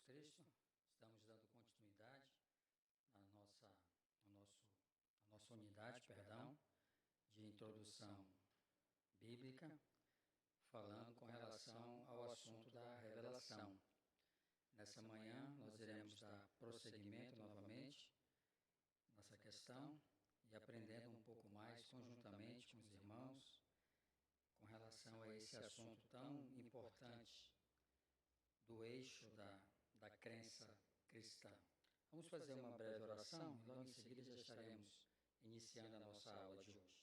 Cristo, estamos dando continuidade à nossa unidade, de introdução bíblica, falando com relação ao assunto da revelação. Nessa manhã, nós iremos dar prosseguimento novamente nessa questão e aprendendo um pouco mais conjuntamente com os irmãos com relação a esse assunto tão importante do eixo da crença cristã. Vamos fazer uma breve oração e logo em seguida já estaremos iniciando a nossa aula de hoje.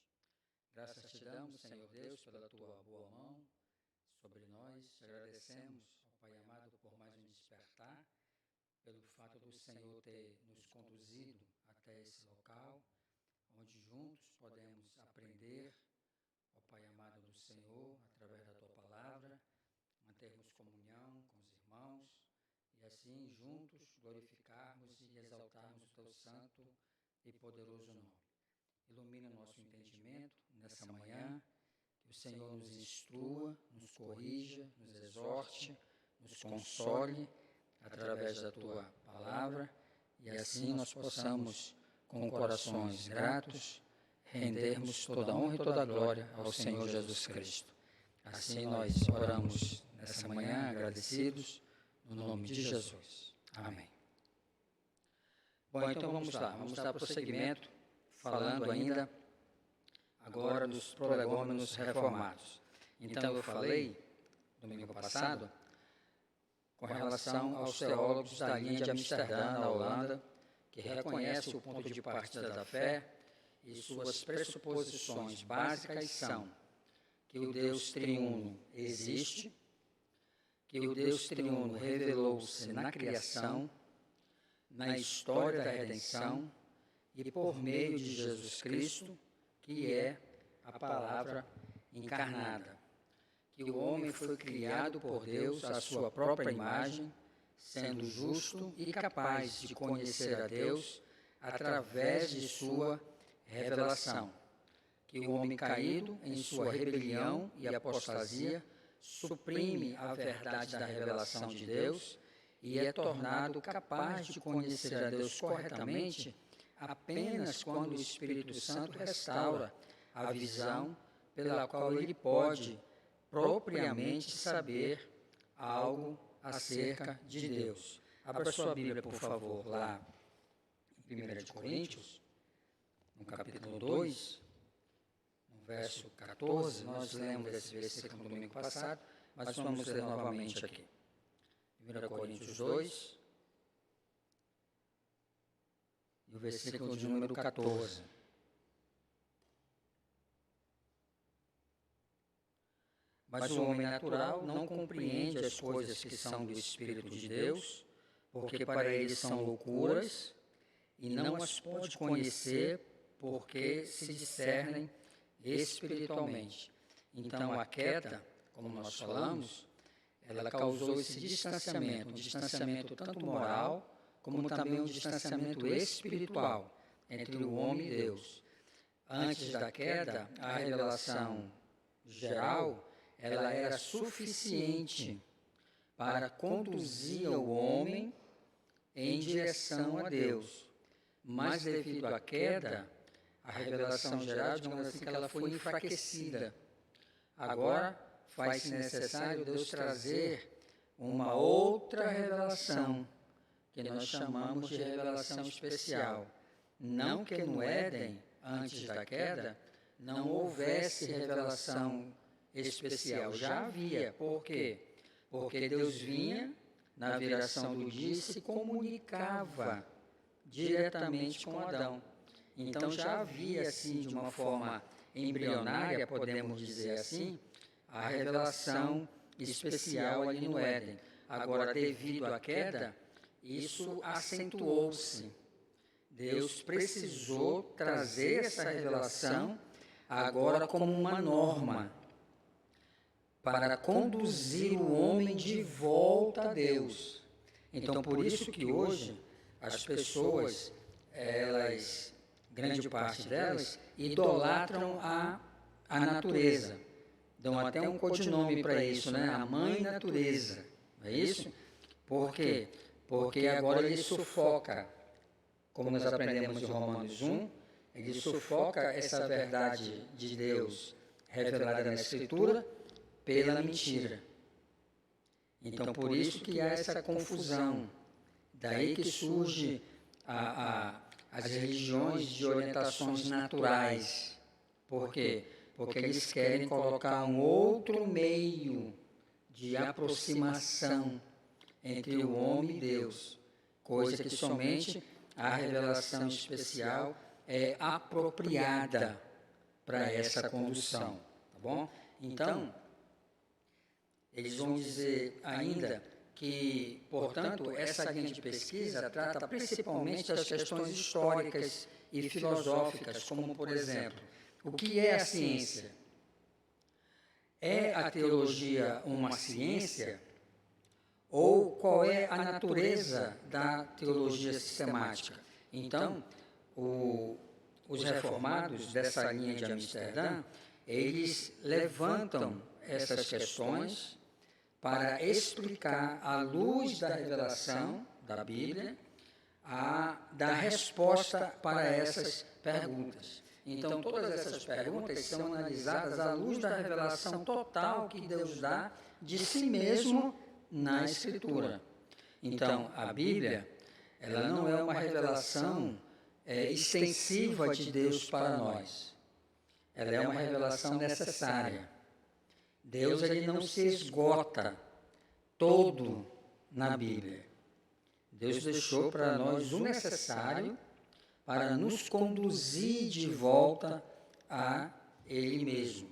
Graças te damos, Senhor Deus, pela tua boa mão sobre nós. Te agradecemos, ó Pai amado, por mais um despertar, pelo fato do Senhor ter nos conduzido até esse local, onde juntos podemos aprender, ó Pai amado do Senhor, através da tua palavra, mantermos comunhão com os irmãos e assim juntos glorificarmos e exaltarmos o teu santo e poderoso nome. Ilumina o nosso entendimento nessa manhã, que o Senhor nos instrua, nos corrija, nos exorte, nos console através da tua palavra e assim nós possamos, com corações gratos, rendermos toda a honra e toda a glória ao Senhor Jesus Cristo. Assim nós oramos nessa manhã, agradecidos, no nome de Jesus. Amém. Bom, então vamos lá, vamos dar prosseguimento, falando ainda agora dos prolegômenos reformados. Então eu falei, domingo passado, com relação aos teólogos da linha de Amsterdã, na Holanda, que reconhece o ponto de partida da fé e suas pressuposições básicas são que o Deus triuno existe, que o Deus triuno revelou-se na criação, na história da redenção e por meio de Jesus Cristo, que é a palavra encarnada, que o homem foi criado por Deus à sua própria imagem, sendo justo e capaz de conhecer a Deus através de sua revelação, que o homem caído em sua rebelião e apostasia suprime a verdade da revelação de Deus e é tornado capaz de conhecer a Deus corretamente apenas quando o Espírito Santo restaura a visão pela qual ele pode propriamente saber algo acerca de Deus. Abra sua Bíblia, por favor, lá em 1 Coríntios, no capítulo 2, no verso 14, nós lemos esse versículo no domingo passado, mas vamos ler novamente aqui. 1 Coríntios 2, e o versículo de número 14. Mas o homem natural não compreende as coisas que são do Espírito de Deus, porque para ele são loucuras, e não as pode conhecer, porque se discernem espiritualmente. Então a queda, como nós falamos, ela causou esse distanciamento, um distanciamento tanto moral, como também um distanciamento espiritual entre o homem e Deus. Antes da queda, a revelação geral, ela era suficiente para conduzir o homem em direção a Deus. Mas devido à queda, a revelação geral, digamos assim, que ela foi enfraquecida. Agora, faz-se necessário Deus trazer uma outra revelação, que nós chamamos de revelação especial. Não que no Éden, antes da queda, não houvesse revelação especial. Já havia. Por quê? Porque Deus vinha na viração do dia e se comunicava diretamente com Adão. Então já havia, assim, de uma forma embrionária, podemos dizer assim, a revelação especial ali no Éden. Agora, devido à queda, isso acentuou-se. Deus precisou trazer essa revelação agora como uma norma para conduzir o homem de volta a Deus. Então, por isso que hoje as pessoas, grande parte delas, idolatram a natureza. Dão até um codinome para isso, né? A mãe natureza. Não é isso? Por quê? Porque agora ele sufoca, como nós aprendemos em Romanos 1, ele sufoca essa verdade de Deus revelada na Escritura pela mentira. Então, por isso que há essa confusão. Daí que surge as religiões de orientações naturais. Por quê? Porque eles querem colocar um outro meio de aproximação entre o homem e Deus, coisa que somente a revelação especial é apropriada para essa condução, tá bom? Então, eles vão dizer ainda que, portanto, essa linha de pesquisa trata principalmente das questões históricas e filosóficas, como, por exemplo, o que é a ciência? É a teologia uma ciência? Ou qual é a natureza da teologia sistemática? Então, os reformados dessa linha de Amsterdã, eles levantam essas questões para explicar, à luz da revelação da Bíblia, dar resposta para essas perguntas. Então, todas essas perguntas são analisadas à luz da revelação total que Deus dá de si mesmo na Escritura. Então, a Bíblia, ela não é uma revelação extensiva de Deus para nós. Ela é uma revelação necessária. Deus, ele não se esgota todo na Bíblia. Deus deixou para nós o necessário para nos conduzir de volta a Ele mesmo.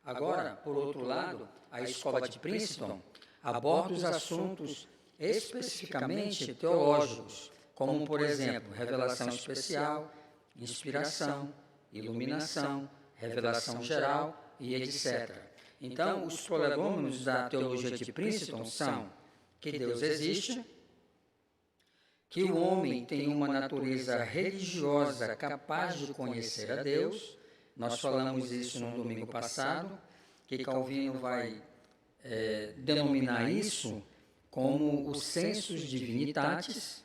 Agora, por outro lado, a escola de Princeton aborda os assuntos especificamente teológicos, como, por exemplo, revelação especial, inspiração, iluminação, revelação geral e etc. Então, os prolegômenos da teologia de Princeton são que Deus existe, que o homem tem uma natureza religiosa capaz de conhecer a Deus. Nós falamos isso no domingo passado, que Calvino vai denominar isso como o sensus divinitatis,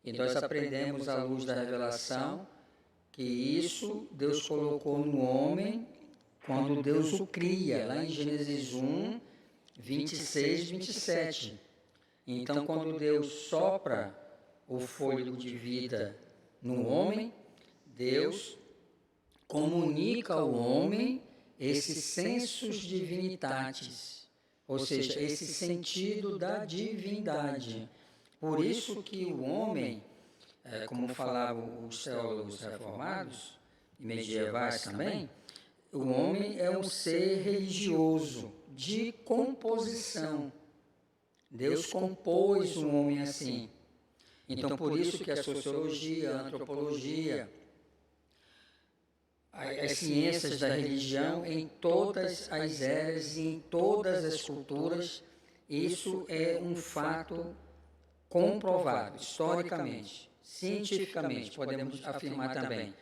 e nós aprendemos à luz da revelação que isso Deus colocou no homem quando Deus o cria, lá em Gênesis 1, 26, 27. Então, quando Deus sopra o fôlego de vida no homem, Deus comunica ao homem esse sensus divinitatis, ou seja, esse sentido da divindade. Por isso que o homem, como falavam os teólogos reformados e medievais também, o homem é um ser religioso, de composição. Deus compôs o homem assim. Então, por isso que a sociologia, a antropologia, as ciências da religião, em todas as eras e em todas as culturas, isso é um fato comprovado, historicamente, cientificamente, podemos afirmar também.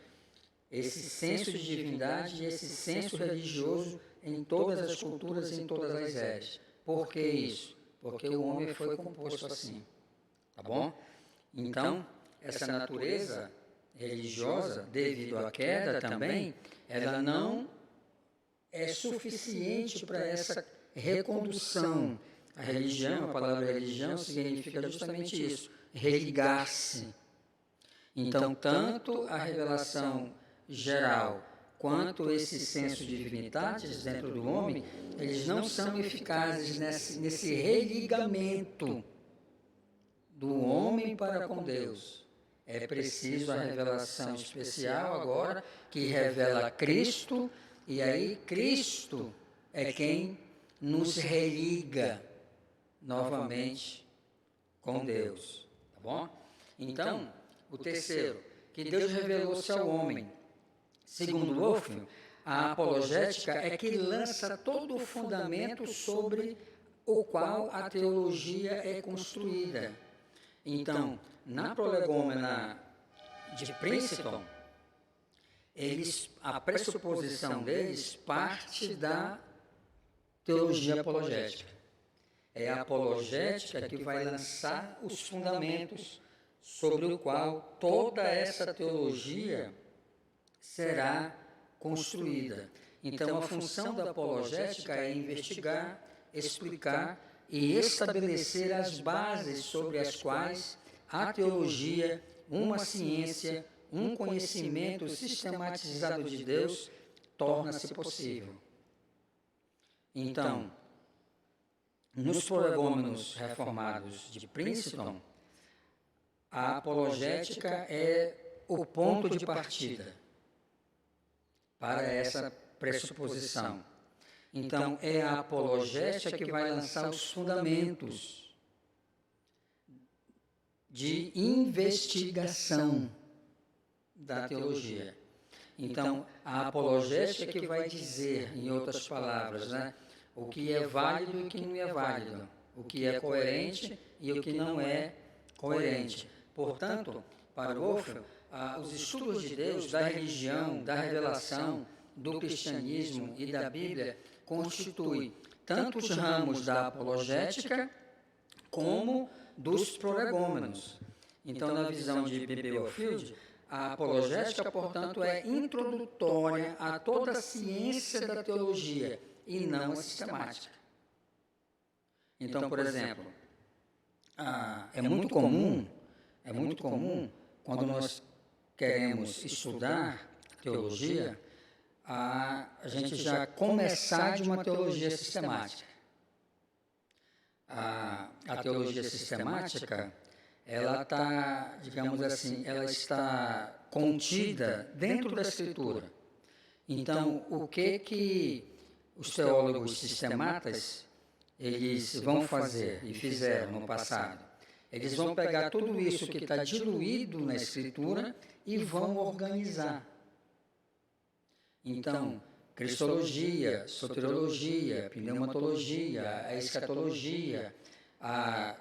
Esse senso de divindade e esse senso religioso em todas as culturas e em todas as eras. Por que isso? Porque o homem foi composto assim, tá bom? Então, essa natureza religiosa, devido à queda também, ela não é suficiente para essa recondução. A religião, a palavra religião, significa justamente isso, religar-se. Então, tanto a revelação geral quanto esse senso de divinitatis dentro do homem, eles não são eficazes nesse religamento do homem para com Deus. É preciso a revelação especial agora, que revela Cristo, e aí Cristo é quem nos religa novamente com Deus, tá bom? Então, o terceiro, que Deus revelou-se ao homem. Segundo Loeffler, a apologética é que lança todo o fundamento sobre o qual a teologia é construída. Então, na prolegômena de Princeton, a pressuposição deles parte da teologia apologética. É a apologética que vai lançar os fundamentos sobre o qual toda essa teologia será construída. Então, a função da apologética é investigar, explicar e estabelecer as bases sobre as quais a teologia, uma ciência, um conhecimento sistematizado de Deus, torna-se possível. Então, nos prolegômenos reformados de Princeton, a apologética é o ponto de partida para essa pressuposição. Então, é a apologética que vai lançar os fundamentos de investigação da teologia. Então, a apologética que vai dizer, em outras palavras, né, o que é válido e o que não é válido, o que é coerente e o que não é coerente. Portanto, para Wolff, os estudos de Deus, da religião, da revelação, do cristianismo e da Bíblia constituem tanto os ramos da apologética como dos prolegômenos. Então, na visão de B.B. Warfield, a apologética, portanto, é introdutória a toda a ciência da teologia e não a sistemática. Então, por exemplo, é muito comum, quando nós queremos estudar teologia, a gente já começar de uma teologia sistemática. A teologia sistemática, ela está, digamos assim, ela está contida dentro da Escritura. Então, o que os teólogos sistematas, eles vão fazer e fizeram no passado? Eles vão pegar tudo isso que está diluído na Escritura e vão organizar. Então, cristologia, soteriologia, pneumatologia, a escatologia, a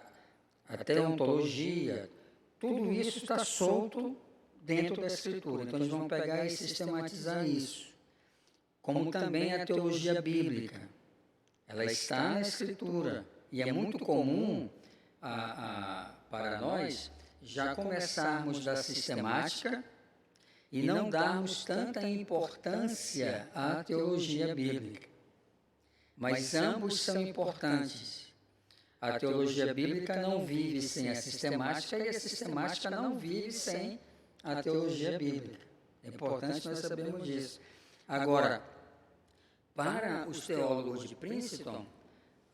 teontologia, tudo isso está solto dentro da Escritura. Então, eles vão pegar e sistematizar isso. Como também a teologia bíblica. Ela está na Escritura. E é muito comum para nós já começarmos da sistemática e não darmos tanta importância à teologia bíblica. Mas ambos são importantes. A teologia bíblica não vive sem a sistemática e a sistemática não vive sem a teologia bíblica. É importante nós sabermos disso. Agora, para os teólogos de Princeton,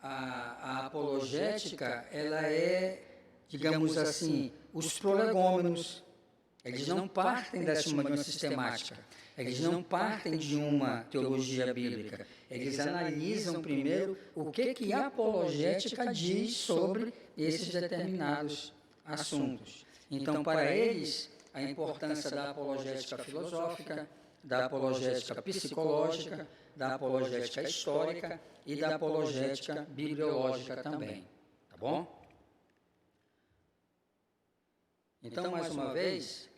a apologética, ela é, digamos assim, os prolegômenos. Eles não partem de uma sistemática, eles não partem de uma teologia bíblica. Eles analisam primeiro o que a apologética diz sobre esses determinados assuntos. Então, para eles, a importância da apologética filosófica, da apologética psicológica, da apologética histórica e da apologética bibliológica também. Tá bom? Então, mais uma vez,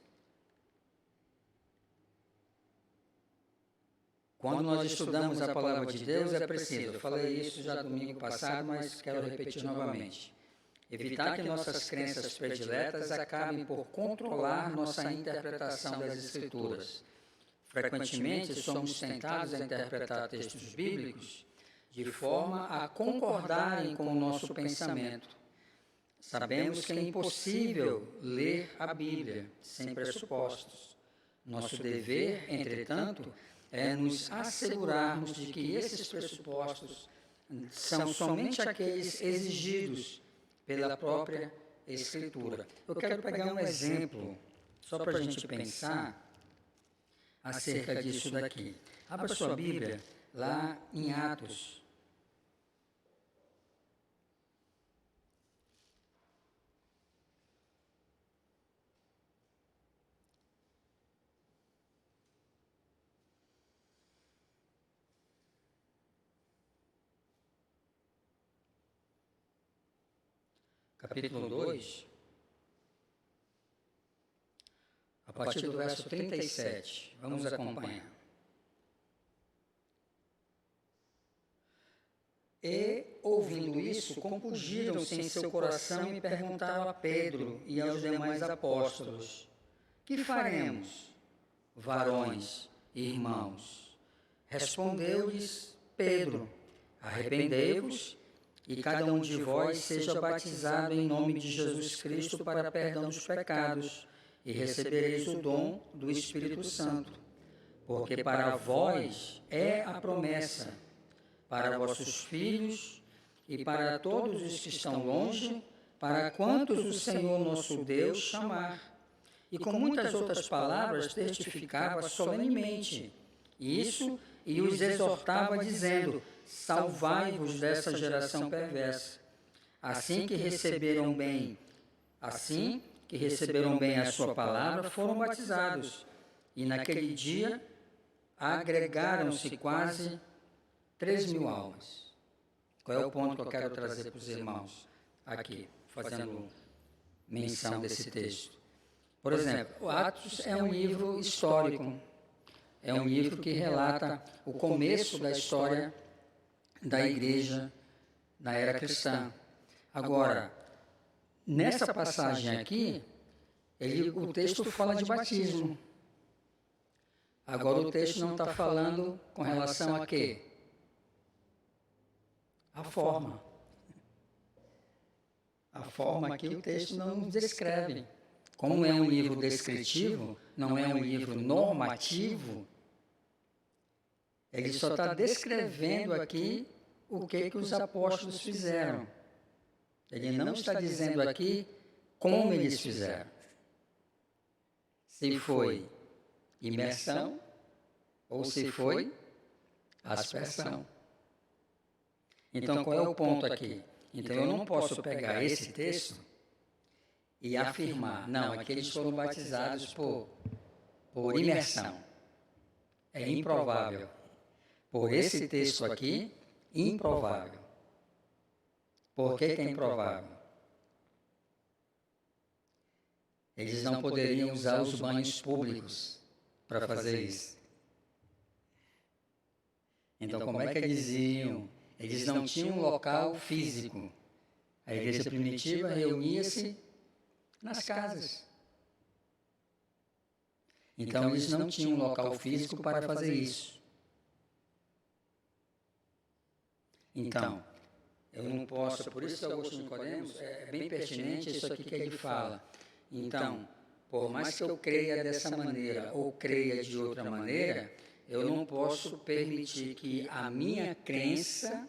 quando nós estudamos a palavra de Deus, é preciso, eu falei isso já domingo passado, mas quero repetir novamente, evitar que nossas crenças prediletas acabem por controlar nossa interpretação das Escrituras. Frequentemente, somos tentados a interpretar textos bíblicos de forma a concordarem com o nosso pensamento. Sabemos que é impossível ler a Bíblia sem pressupostos. Nosso dever, entretanto, é nos assegurarmos de que esses pressupostos são somente aqueles exigidos pela própria Escritura. Eu quero pegar um exemplo, só para a gente pensar acerca disso daqui. Abra sua Bíblia lá em Atos. Capítulo 2, a partir do verso 37. Vamos acompanhar. E ouvindo isso, compungiram-se em seu coração e perguntaram a Pedro e aos demais apóstolos: que faremos, varões e irmãos? Respondeu-lhes Pedro: arrependei-vos e cada um de vós seja batizado em nome de Jesus Cristo para perdão dos pecados, e recebereis o dom do Espírito Santo. Porque para vós é a promessa, para vossos filhos e para todos os que estão longe, para quantos o Senhor nosso Deus chamar. E com muitas outras palavras testificava solenemente isso e os exortava, dizendo: salvai-vos dessa geração perversa. Assim que receberam bem a sua palavra, foram batizados. E naquele dia agregaram-se quase 3.000 almas. Qual é o ponto que eu quero trazer para os irmãos aqui, fazendo menção desse texto? Por exemplo, o Atos é um livro histórico, é um livro que relata o começo da história da igreja na era cristã. Agora, nessa passagem aqui, o texto fala de batismo. Agora o texto não está falando com relação a quê? A forma. A forma aqui o texto não nos descreve. Como é um livro descritivo, não é um livro normativo, ele só está descrevendo aqui o que os apóstolos fizeram. Ele não está dizendo aqui como eles fizeram. Se foi imersão ou se foi aspersão. Então, qual é o ponto aqui? Então, eu não posso pegar esse texto e afirmar, não, aqui eles foram batizados por imersão. É improvável. Por esse texto aqui, improvável. Por que é improvável? Eles não poderiam usar os banhos públicos para fazer isso. Então, como é que eles iam? Eles não tinham um local físico. A igreja primitiva reunia-se nas casas. Então, eles não tinham um local físico para fazer isso. Então, eu não posso, por isso que Augusto Nicodemos é bem pertinente isso aqui que ele fala. Então, por mais que eu creia dessa maneira ou creia de outra maneira, eu não posso permitir que a minha crença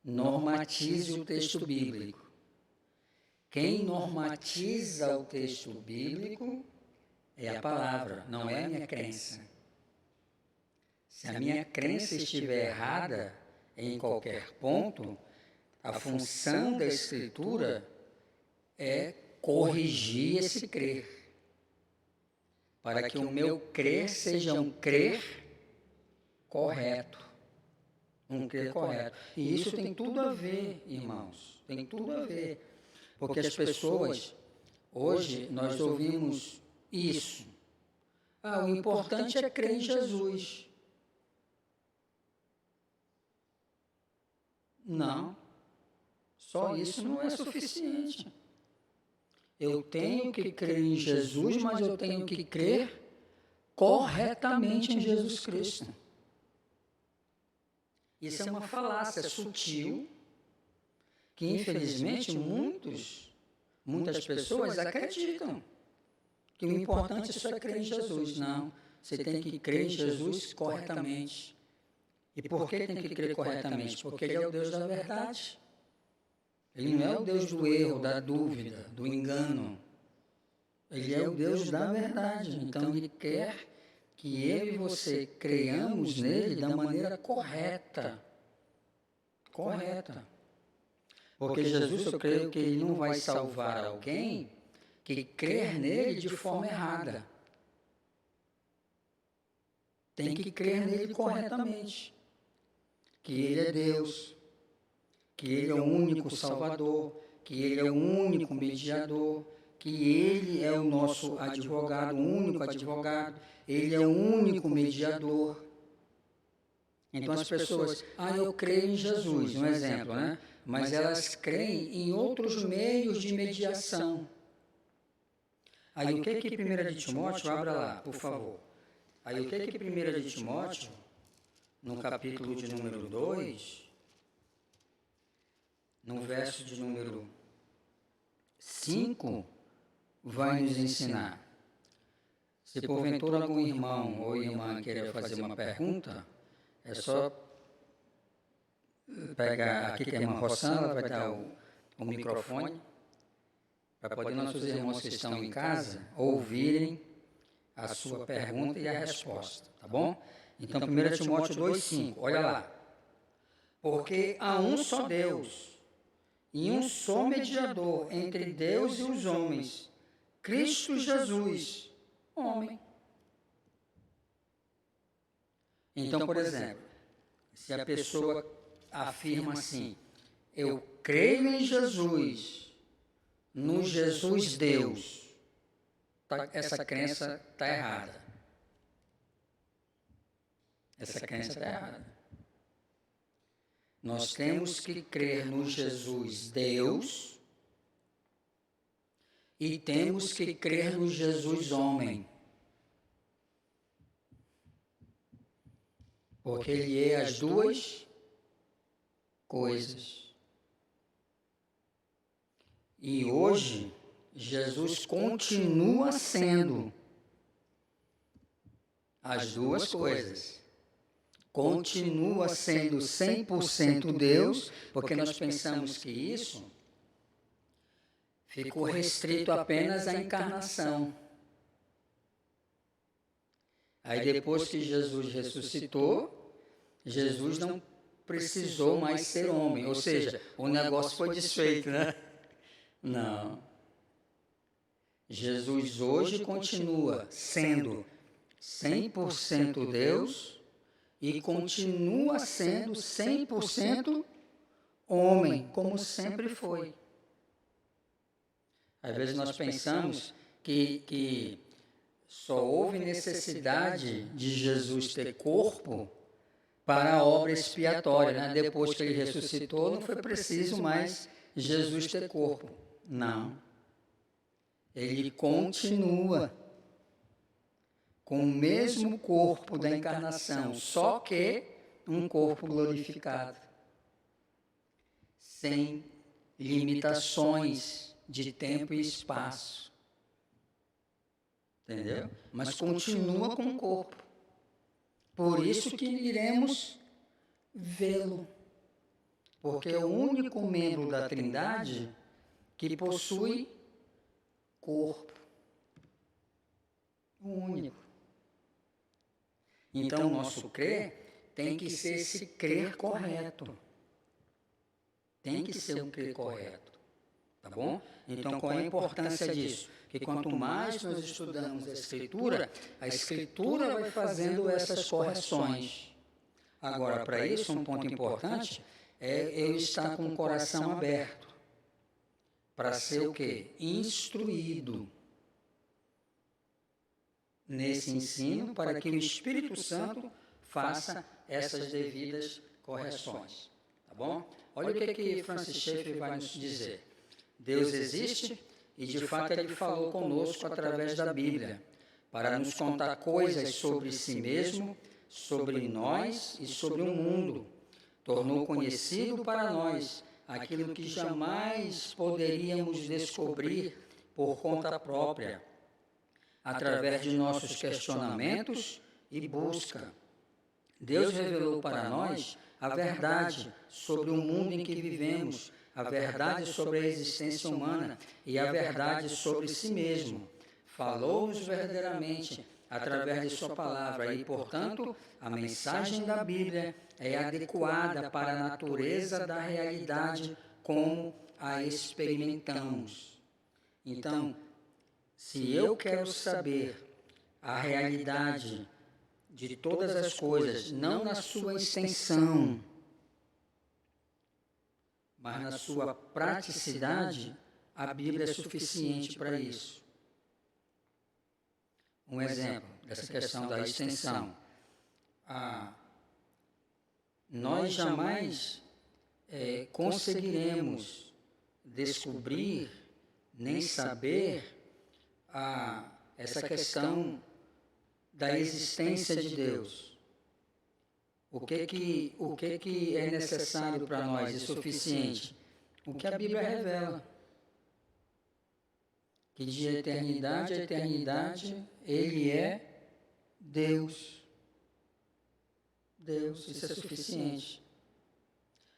normatize o texto bíblico. Quem normatiza o texto bíblico é a palavra, não é a minha crença. Se a minha crença estiver errada em qualquer ponto, a função da Escritura é corrigir esse crer, para que o meu crer seja um crer correto. Um crer correto. E isso tem tudo a ver, irmãos, tem tudo a ver. Porque as pessoas, hoje, nós ouvimos isso. O importante é crer em Jesus. Não, só isso não é suficiente. Eu tenho que crer em Jesus, mas eu tenho que crer corretamente em Jesus Cristo. Isso é uma falácia sutil, que infelizmente muitas pessoas acreditam que o importante é só crer em Jesus. Não, você tem que crer em Jesus corretamente. E por que tem que crer corretamente? Porque Ele é o Deus da verdade. Ele não é o Deus do erro, da dúvida, do engano. Ele é o Deus da verdade. Então, Ele quer que eu e você creiamos nele da maneira correta. Correta. Porque Jesus, eu creio que Ele não vai salvar alguém que crer nele de forma errada. Tem que crer nele corretamente. Que Ele é Deus, que Ele é o único Salvador, que Ele é o único mediador, que Ele é o nosso advogado, o único advogado, Ele é o único mediador. Então as pessoas, eu creio em Jesus, um exemplo, né? Mas elas creem em outros meios de mediação. Aí o que 1 de Timóteo, abra lá, por favor. Aí o que 1 de Timóteo, no capítulo de número 2, no verso de número 5, vai nos ensinar. Se porventura algum irmão ou irmã queira fazer uma pergunta, é só pegar aqui que a irmã Rossana, ela vai dar o microfone, para poder nossos irmãos que estão em casa ouvirem a sua pergunta e a resposta, tá bom? Então, 1 Timóteo 2,5, olha lá. Porque há um só Deus e um só mediador entre Deus e os homens, Cristo Jesus, homem. Então, por exemplo, se a pessoa afirma assim, eu creio em Jesus, no Jesus Deus, essa crença está errada. Essa crença está errada. Nós temos que crer no Jesus Deus e temos que crer no Jesus homem. Porque ele é as duas coisas. E hoje, Jesus continua sendo as duas coisas. Continua sendo 100% Deus, porque nós pensamos que isso ficou restrito apenas à encarnação. Aí depois que Jesus ressuscitou, Jesus não precisou mais ser homem, ou seja, o negócio foi desfeito, né? Não. Jesus hoje continua sendo 100% Deus e continua sendo 100% homem, como sempre foi. Às vezes nós pensamos que só houve necessidade de Jesus ter corpo para a obra expiatória, né? Depois que ele ressuscitou, não foi preciso mais Jesus ter corpo. Não. Ele continua com o mesmo corpo da encarnação, só que um corpo glorificado, sem limitações de tempo e espaço. Entendeu? Mas continua com o corpo. Por isso que iremos vê-lo. Porque é o único membro da Trindade que possui corpo. O único. Então, o nosso crer tem que ser esse crer correto. Tem que ser um crer correto. Tá bom? Então, qual é a importância disso? Que quanto mais nós estudamos a Escritura vai fazendo essas correções. Agora, para isso, um ponto importante é eu estar com o coração aberto. Para ser o quê? Instruído nesse ensino, para que o Espírito Santo faça essas devidas correções. Tá bom? Olha o que Francis Schaeffer vai nos dizer. Deus existe e, de fato, Ele falou conosco através da Bíblia, para nos contar coisas sobre si mesmo, sobre nós e sobre o mundo. Tornou conhecido para nós aquilo que jamais poderíamos descobrir por conta própria, através de nossos questionamentos e busca. Deus revelou para nós a verdade sobre o mundo em que vivemos, a verdade sobre a existência humana e a verdade sobre si mesmo. Falou-nos verdadeiramente através de sua palavra e, portanto, a mensagem da Bíblia é adequada para a natureza da realidade como a experimentamos. Então, se eu quero saber a realidade de todas as coisas, não na sua extensão, mas na sua praticidade, a Bíblia é suficiente para isso. Um exemplo dessa questão da extensão. nós jamais conseguiremos descobrir nem saber essa questão da existência de Deus. O que é necessário para nós e suficiente? O que a Bíblia revela. Que de eternidade a eternidade Ele é Deus. Deus, isso é suficiente.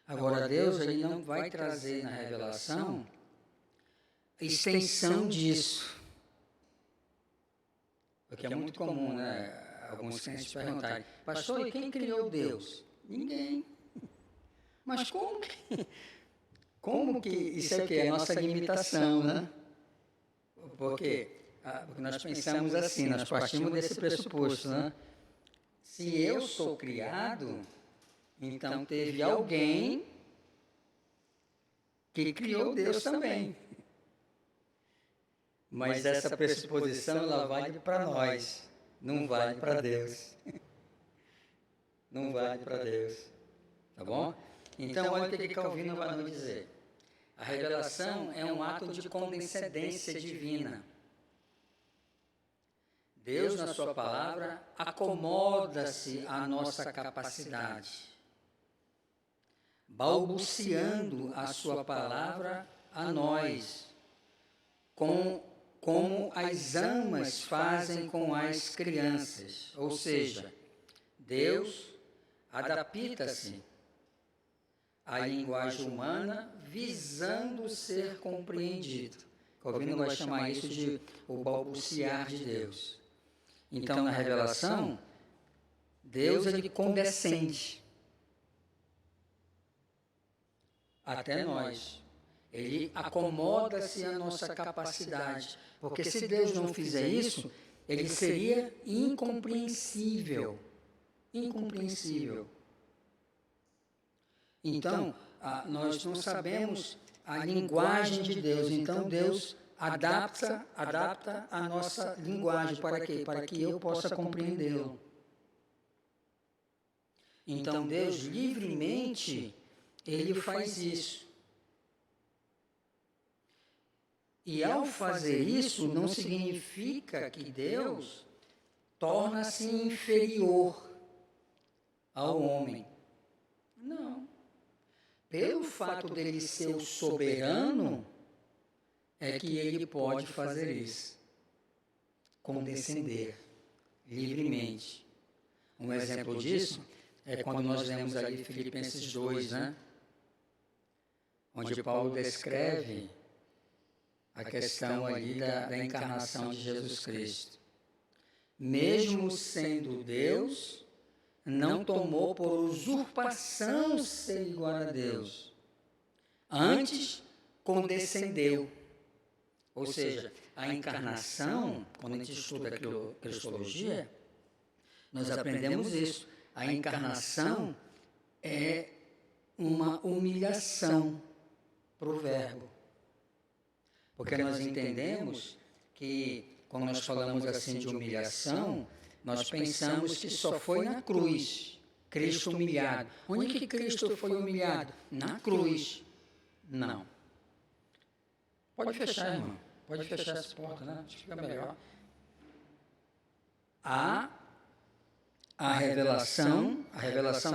Agora, Deus ele não vai trazer na revelação extensão disso. Porque é muito comum, né? Alguns crentes perguntarem, pastor, e quem criou Deus? Ninguém. Mas como que isso é o quê? É a nossa limitação, né? Porque nós pensamos assim, nós partimos desse pressuposto, né? Se eu sou criado, então teve alguém que criou Deus também. Mas essa pressuposição, ela vale para nós, não vale para Deus. Não vale para Deus. Tá bom? Então, olha o que Calvino vai nos dizer. A revelação é um ato de condescendência divina. Deus, na sua palavra, acomoda-se à nossa capacidade, balbuciando a sua palavra a nós, como as amas fazem com as crianças. Ou seja, Deus adapta-se à linguagem humana visando ser compreendido. Calvino vai chamar isso de o balbuciar de Deus. Então, na revelação, Deus ele condescende até nós. Ele acomoda-se à nossa capacidade. Porque se Deus não fizer isso, ele seria incompreensível. Incompreensível. Então, nós não sabemos a linguagem de Deus. Então, Deus adapta a nossa linguagem. Para quê? Para que eu possa compreendê-lo. Então, Deus livremente, ele faz isso. E ao fazer isso, não significa que Deus torna-se inferior ao homem. Não. Pelo fato dele ser o soberano, é que ele pode fazer isso. Condescender livremente. Um exemplo disso é quando nós lemos ali Filipenses 2, né? Onde Paulo descreve a questão ali da encarnação de Jesus Cristo. Mesmo sendo Deus, não tomou por usurpação ser igual a Deus. Antes, condescendeu. Ou seja, a encarnação, quando a gente estuda a cristologia, nós aprendemos isso. A encarnação é uma humilhação para o Verbo. Porque nós entendemos que, quando nós falamos assim de humilhação, nós pensamos que só foi na cruz, Cristo humilhado. Onde que Cristo foi humilhado? Na cruz. Não. Pode fechar, irmão. Pode fechar essa porta, né? Acho que fica melhor. A revelação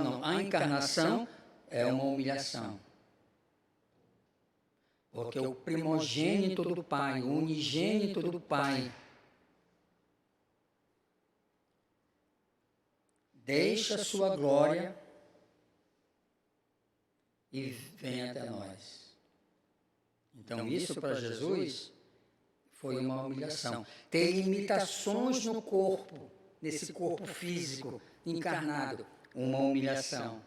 não, a encarnação é uma humilhação. Porque o primogênito do Pai, o unigênito do Pai, deixa sua glória e vem até nós. Então, isso para Jesus foi uma humilhação. Ter limitações no corpo, nesse corpo físico encarnado, uma humilhação.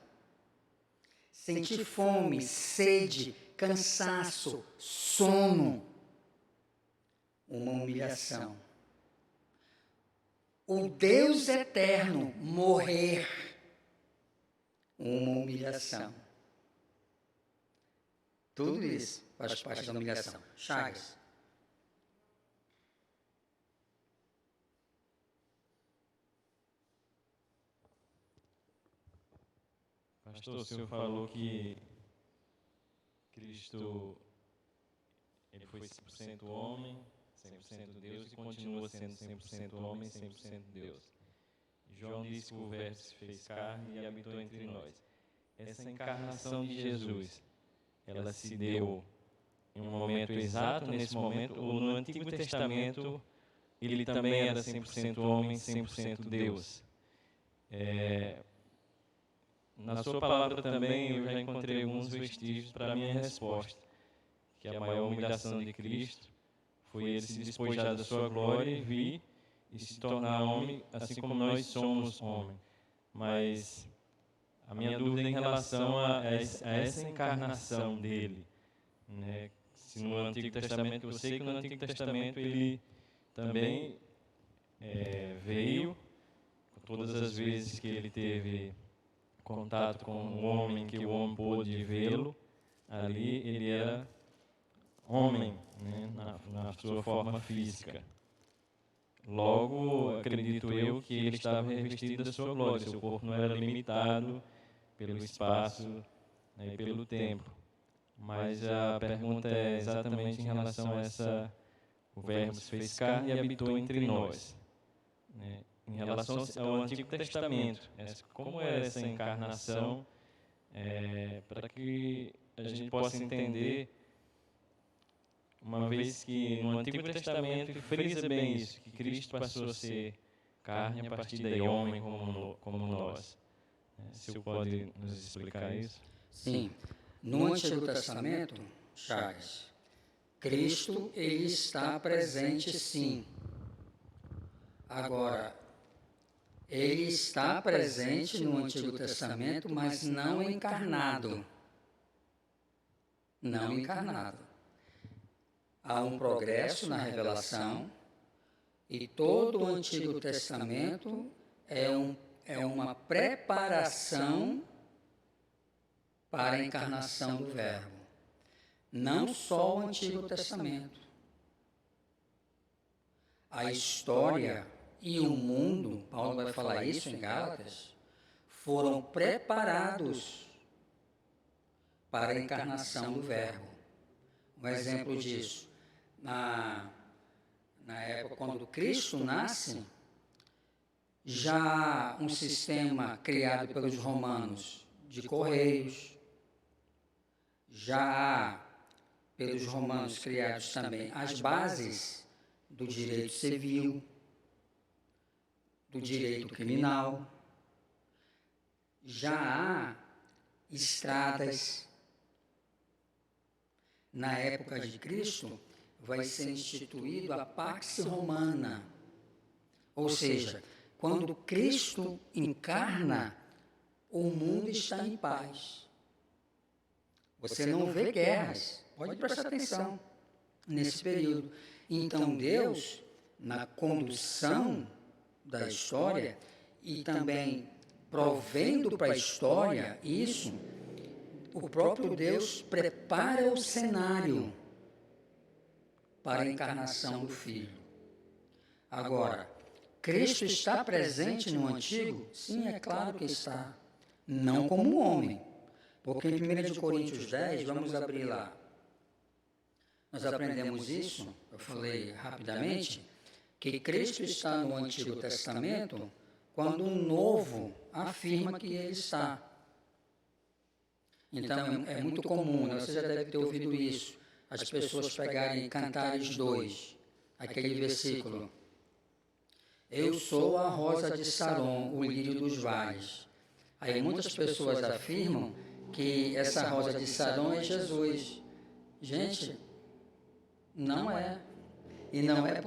Sentir fome, sede, cansaço, sono, uma humilhação. O Deus eterno morrer, uma humilhação. Tudo isso faz parte da humilhação. Chagas. Pastor, o senhor falou que Cristo ele foi 100% homem, 100% Deus e continua sendo 100% homem, 100% Deus. João disse que o Verbo se fez carne e habitou entre nós. Essa encarnação de Jesus, ela se deu em um momento exato, nesse momento, ou no Antigo Testamento ele também era 100% homem, 100% Deus? Na sua palavra também eu já encontrei alguns vestígios para a minha resposta, que a maior humilhação de Cristo foi ele se despojar da sua glória e vir e se tornar homem, assim como nós somos homem. Mas a minha dúvida em relação a essa encarnação dele, né? Se no Antigo Testamento, eu sei que no Antigo Testamento ele também veio, todas as vezes que ele teve contato com o homem, que o homem pôde vê-lo, ali ele era homem, né, na sua forma física. Logo, acredito eu que ele estava revestido da sua glória, seu corpo não era limitado pelo espaço, né, e pelo tempo. Mas a pergunta é exatamente em relação a o Verbo se fez carne e habitou entre nós, né? Em relação ao Antigo Testamento, como era essa encarnação, para que a gente possa entender, uma vez que no Antigo Testamento frisa bem isso, que Cristo passou a ser carne a partir daí, homem como nós. Se o senhor pode nos explicar isso? Sim. No Antigo Testamento, Chagas, Cristo, ele está presente sim. Agora, ele está presente no Antigo Testamento, mas não encarnado. Não encarnado. Há um progresso na revelação e todo o Antigo Testamento é uma preparação para a encarnação do Verbo. Não só o Antigo Testamento. A história e o mundo, Paulo vai falar isso em Gálatas, foram preparados para a encarnação do Verbo. Um exemplo disso, na época quando Cristo nasce, já há um sistema criado pelos romanos de correios, já há pelos romanos criados também as bases do direito civil, do direito criminal, já há estradas. Na época de Cristo, vai ser instituído a Pax Romana, ou seja, quando Cristo encarna, o mundo está em paz. Você não vê guerras, pode prestar atenção nesse período. Então Deus, na condução da história e também provendo para a história isso, o próprio Deus prepara o cenário para a encarnação do Filho. Agora, Cristo está presente no Antigo? Sim, é claro que está. Não como homem. Porque em 1 Coríntios 10, vamos abrir lá. Nós aprendemos isso, eu falei rapidamente, que Cristo está no Antigo Testamento quando o Novo afirma que ele está. Então, é muito comum, né? Você já deve ter ouvido isso, as pessoas pegarem Cantares 2, aquele versículo. Eu sou a rosa de Saron, o lírio dos vales. Aí muitas pessoas afirmam que essa rosa de Saron é Jesus. Gente, não é. E não é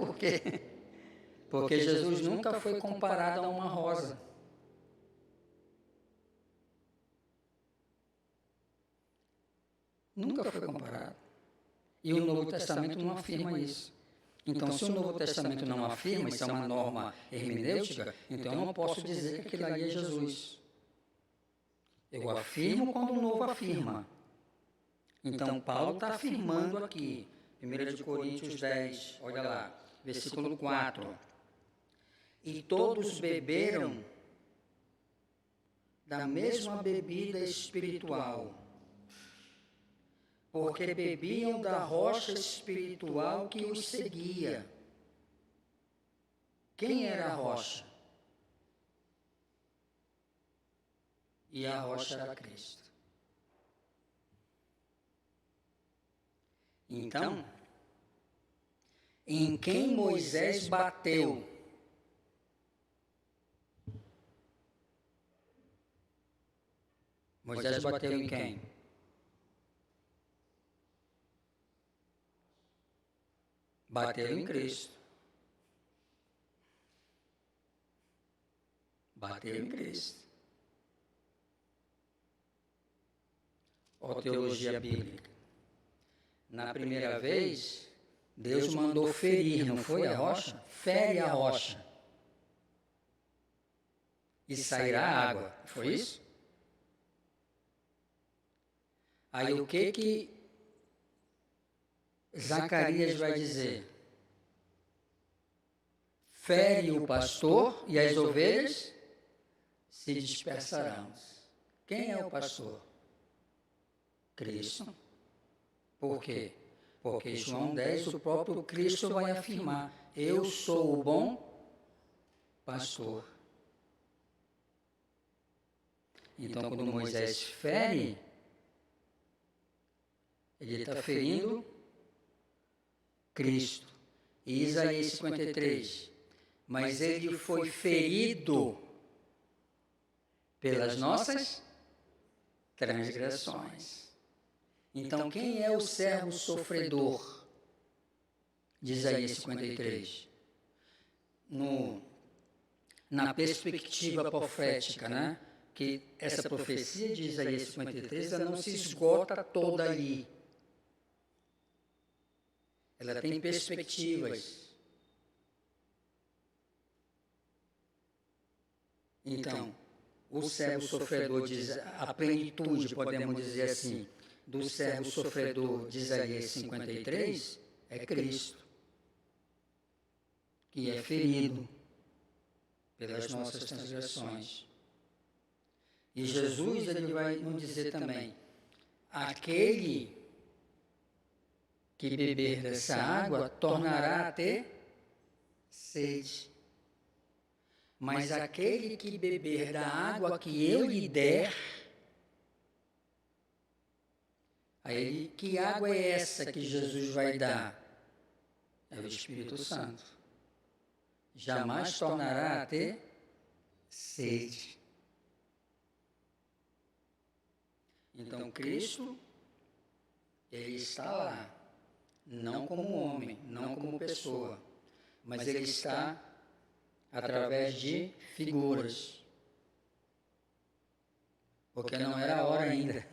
porque Jesus nunca foi comparado a uma rosa. Nunca foi comparado. E o Novo Testamento não afirma isso. Então, se o Novo Testamento não afirma, isso é uma norma hermenêutica, então eu não posso dizer que aquilo ali é Jesus. Eu afirmo quando o Novo afirma. Então, Paulo está afirmando aqui, 1 Coríntios 10, olha lá, versículo 4. E todos beberam da mesma bebida espiritual, porque bebiam da rocha espiritual que os seguia. Quem era a rocha? E a rocha era Cristo. Então, em quem Moisés bateu, Moisés bateu em quem? Bateu em Cristo. Bateu em Cristo. Ó, teologia bíblica. Na primeira vez, Deus mandou ferir, não foi a rocha? Fere a rocha. E sairá água. Foi isso? Aí o que Zacarias vai dizer? Fere o pastor e as ovelhas se dispersarão. Quem é o pastor? Cristo. Por quê? Porque em João 10 o próprio Cristo vai afirmar: eu sou o bom pastor. Então, quando Moisés fere, ele está ferindo Cristo. E Isaías 53, mas ele foi ferido pelas nossas transgressões. Então, quem é o servo sofredor de Isaías 53? Na perspectiva profética, né? Que essa profecia de Isaías 53, ela não se esgota toda ali. Ela tem perspectivas. Então, o servo sofredor diz a plenitude, podemos dizer assim, do servo sofredor de Isaías 53 é Cristo, que é ferido pelas nossas transgressões. E Jesus, ele vai nos dizer também, aquele que beber dessa água tornará a ter sede. Mas aquele que beber da água que eu lhe der, aí, que água é essa que Jesus vai dar? É o Espírito Santo. Jamais tornará a ter sede. Então, Cristo, ele está lá, não como homem, não como pessoa, mas ele está através de figuras, porque não era a hora ainda.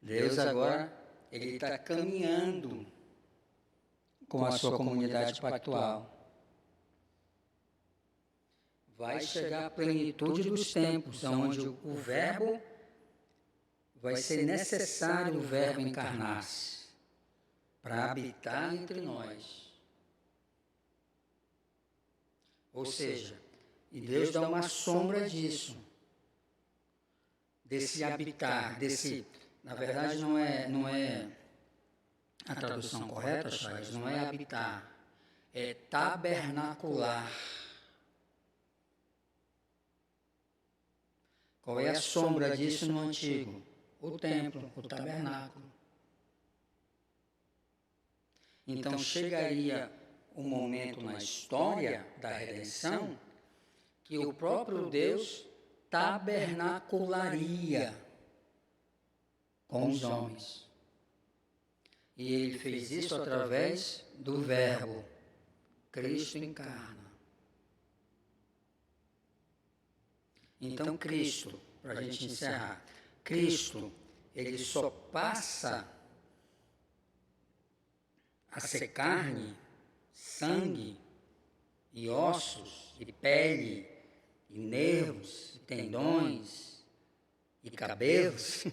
Deus agora, ele está caminhando com a sua comunidade pactual. Vai chegar a plenitude dos tempos, onde o verbo vai ser necessário o verbo encarnar-se para habitar entre nós. Ou seja, e Deus dá uma sombra disso, desse habitar, desse... Na verdade, não é a tradução correta, Charles, não é habitar, é tabernacular. Qual é a sombra disso no Antigo? O templo, o tabernáculo. Então, chegaria um momento na história da redenção que o próprio Deus tabernacularia com os homens. E ele fez isso através do Verbo. Cristo encarna. Então, Cristo, para a gente encerrar, Cristo, ele só passa a ser carne, sangue, e ossos, e pele, e nervos, e tendões, e cabelos,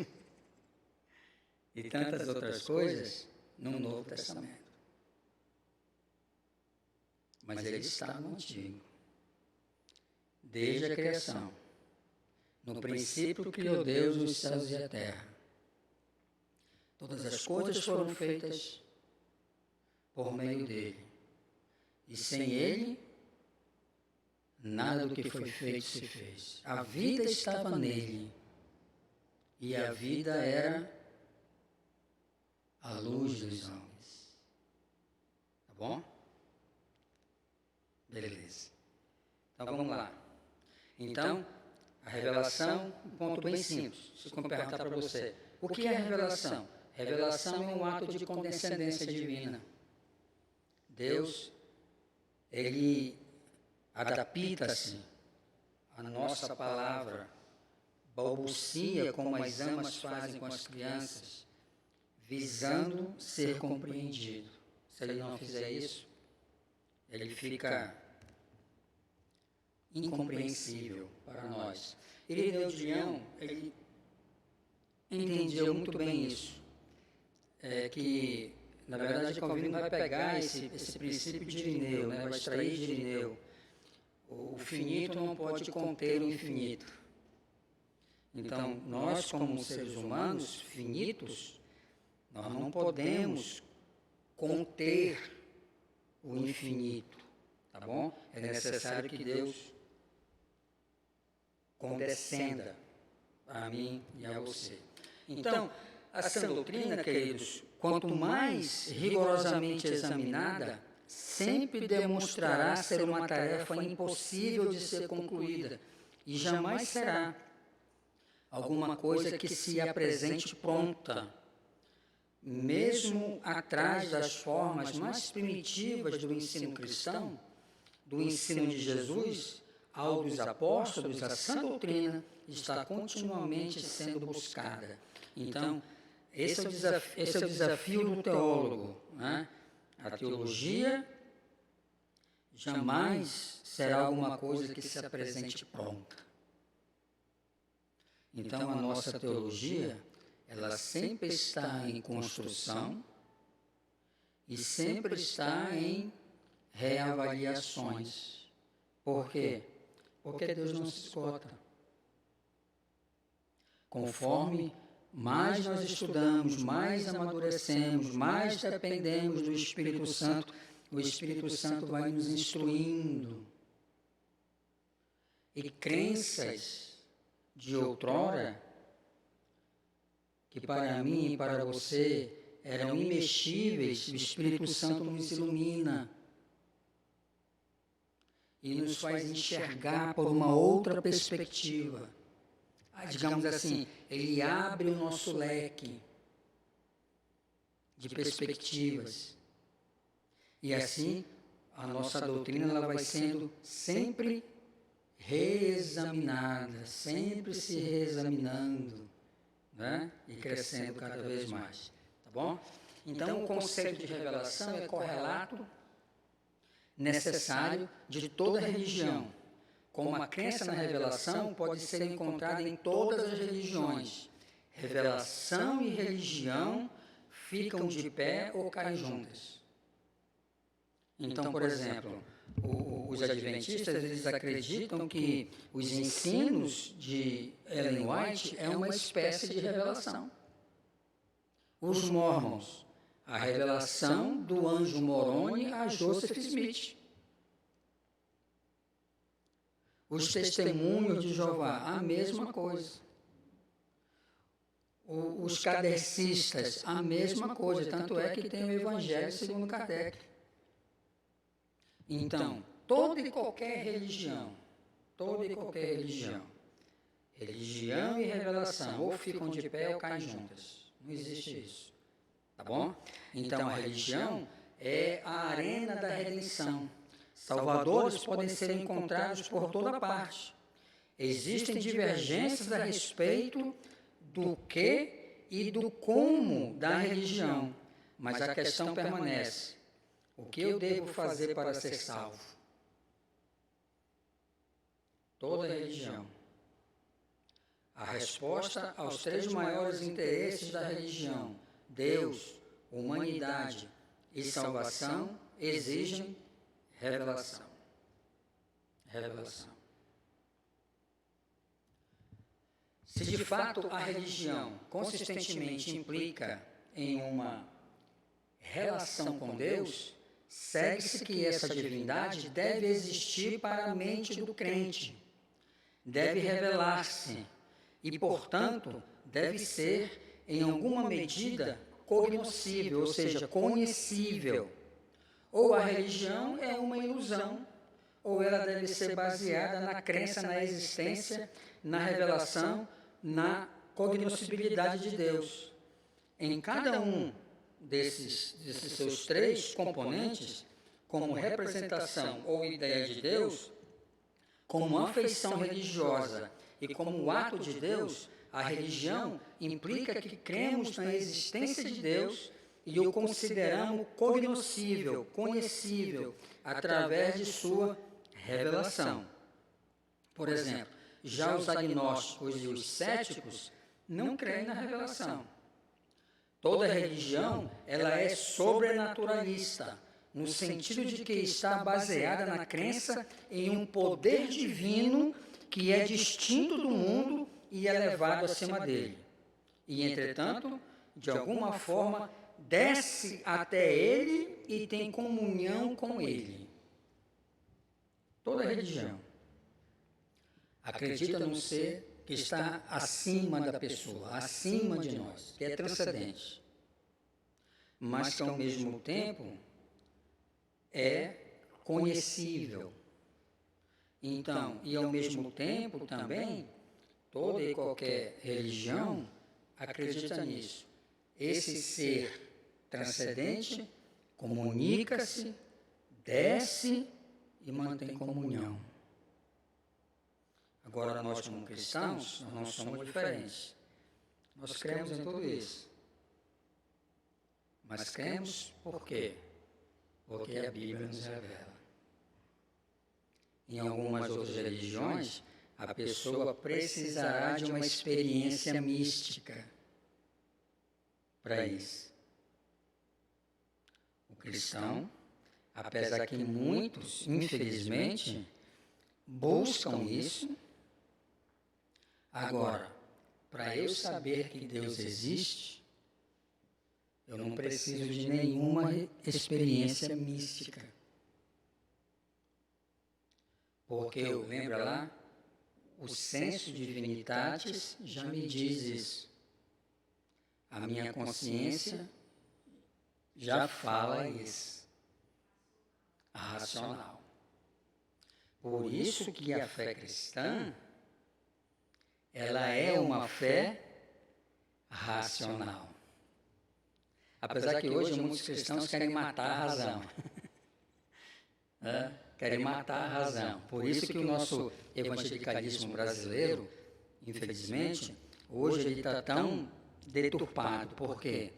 e tantas outras coisas no Novo Testamento. Mas ele está no Antigo, desde a criação. No princípio criou Deus os céus e a terra. Todas as coisas foram feitas por meio dele. E sem ele, nada do que foi feito se fez. A vida estava nele. E a vida era a luz dos homens. Tá bom? Beleza. Então vamos lá. Então, a revelação, um ponto bem simples. Se eu perguntar para você, o que é a revelação? Revelação é um ato de condescendência divina. Deus, Ele adapta-se à nossa palavra, balbucia como as amas fazem com as crianças, visando ser compreendido. Se Ele não fizer isso, Ele fica incompreensível para nós. Irineu de Leão, ele entendia muito bem isso. Que, na verdade, Calvino vai pegar esse princípio de Irineu, né? Vai extrair de Irineu. O finito não pode conter o infinito. Então, nós, como seres humanos finitos, nós não podemos conter o infinito, tá bom? É necessário que Deus condescenda a mim e a você. Então, a sã doutrina, queridos, quanto mais rigorosamente examinada, sempre demonstrará ser uma tarefa impossível de ser concluída e jamais será alguma coisa que se apresente pronta, mesmo atrás das formas mais primitivas do ensino cristão, do ensino de Jesus ao dos apóstolos. A sã doutrina está continuamente sendo buscada. Então, esse é o desafio do teólogo, né? A teologia jamais será alguma coisa que se apresente pronta. Então, a nossa teologia, ela sempre está em construção e sempre está em reavaliações. Por quê? Porque Deus não se esgota. Conforme mais nós estudamos, mais amadurecemos, mais dependemos do Espírito Santo, o Espírito Santo vai nos instruindo. E crenças de outrora, que para mim e para você eram imexíveis, o Espírito Santo nos ilumina e nos faz enxergar por uma outra perspectiva. Digamos assim, ele abre o nosso leque de perspectivas. E assim, a nossa doutrina ela vai sendo sempre reexaminada, sempre se reexaminando, né? E crescendo cada vez mais. Tá bom? Então, o conceito de revelação é correlato necessário de toda religião. Como a crença na revelação pode ser encontrada em todas as religiões. Revelação e religião ficam de pé ou caem juntas. Então, por exemplo, os adventistas eles acreditam que os ensinos de Ellen White é uma espécie de revelação. Os Mormons, a revelação do anjo Moroni a Joseph Smith. Os testemunhos de Jeová, a mesma coisa. Os kardecistas, a mesma coisa. Tanto é que tem o Evangelho segundo Kardec. Então, toda e qualquer religião, religião e revelação, ou ficam de pé ou caem juntas. Não existe isso. Tá bom? Então, a religião é a arena da redenção. Salvadores podem ser encontrados por toda parte. Existem divergências a respeito do que e do como da religião, mas a questão permanece. O que eu devo fazer para ser salvo? Toda religião. A resposta aos três maiores interesses da religião, Deus, humanidade e salvação, exigem revelação. Revelação. Se de fato a religião consistentemente implica em uma relação com Deus, segue-se que essa divindade deve existir para a mente do crente, deve revelar-se e, portanto, deve ser, em alguma medida, cognoscível, ou seja, conhecível. Ou a religião é uma ilusão, ou ela deve ser baseada na crença na existência, na revelação, na cognoscibilidade de Deus. Em cada um desses seus três componentes, como representação ou ideia de Deus, como afeição religiosa e como ato de Deus, a religião implica que cremos na existência de Deus e o consideramos cognoscível, conhecível, através de sua revelação. Por exemplo, já os agnósticos e os céticos não creem na revelação. Toda religião, ela é sobrenaturalista, no sentido de que está baseada na crença em um poder divino que é distinto do mundo e elevado acima dele. E, entretanto, de alguma forma, desce até ele e tem comunhão com ele. Toda religião acredita num ser que está acima da pessoa, acima de nós, que é transcendente, mas que ao mesmo tempo é conhecível. Então, e ao mesmo tempo também, toda e qualquer religião acredita nisso. Esse ser transcendente comunica-se, desce e mantém comunhão. Agora, nós como cristãos, nós não somos diferentes. Nós cremos em tudo isso. Mas cremos por quê? Porque a Bíblia nos revela. Em algumas outras religiões, a pessoa precisará de uma experiência mística para isso. O cristão, apesar que muitos, infelizmente, buscam isso. Agora, para eu saber que Deus existe, eu não preciso de nenhuma experiência mística. Porque, lembra lá, o senso divinitatis já me diz isso. A minha consciência já fala isso. A racional. Por isso que a fé cristã, ela é uma fé racional. Apesar que hoje muitos cristãos querem matar a razão. Querem matar a razão. Por isso que o nosso evangelicalismo brasileiro, infelizmente, hoje ele está tão deturpado. Por quê?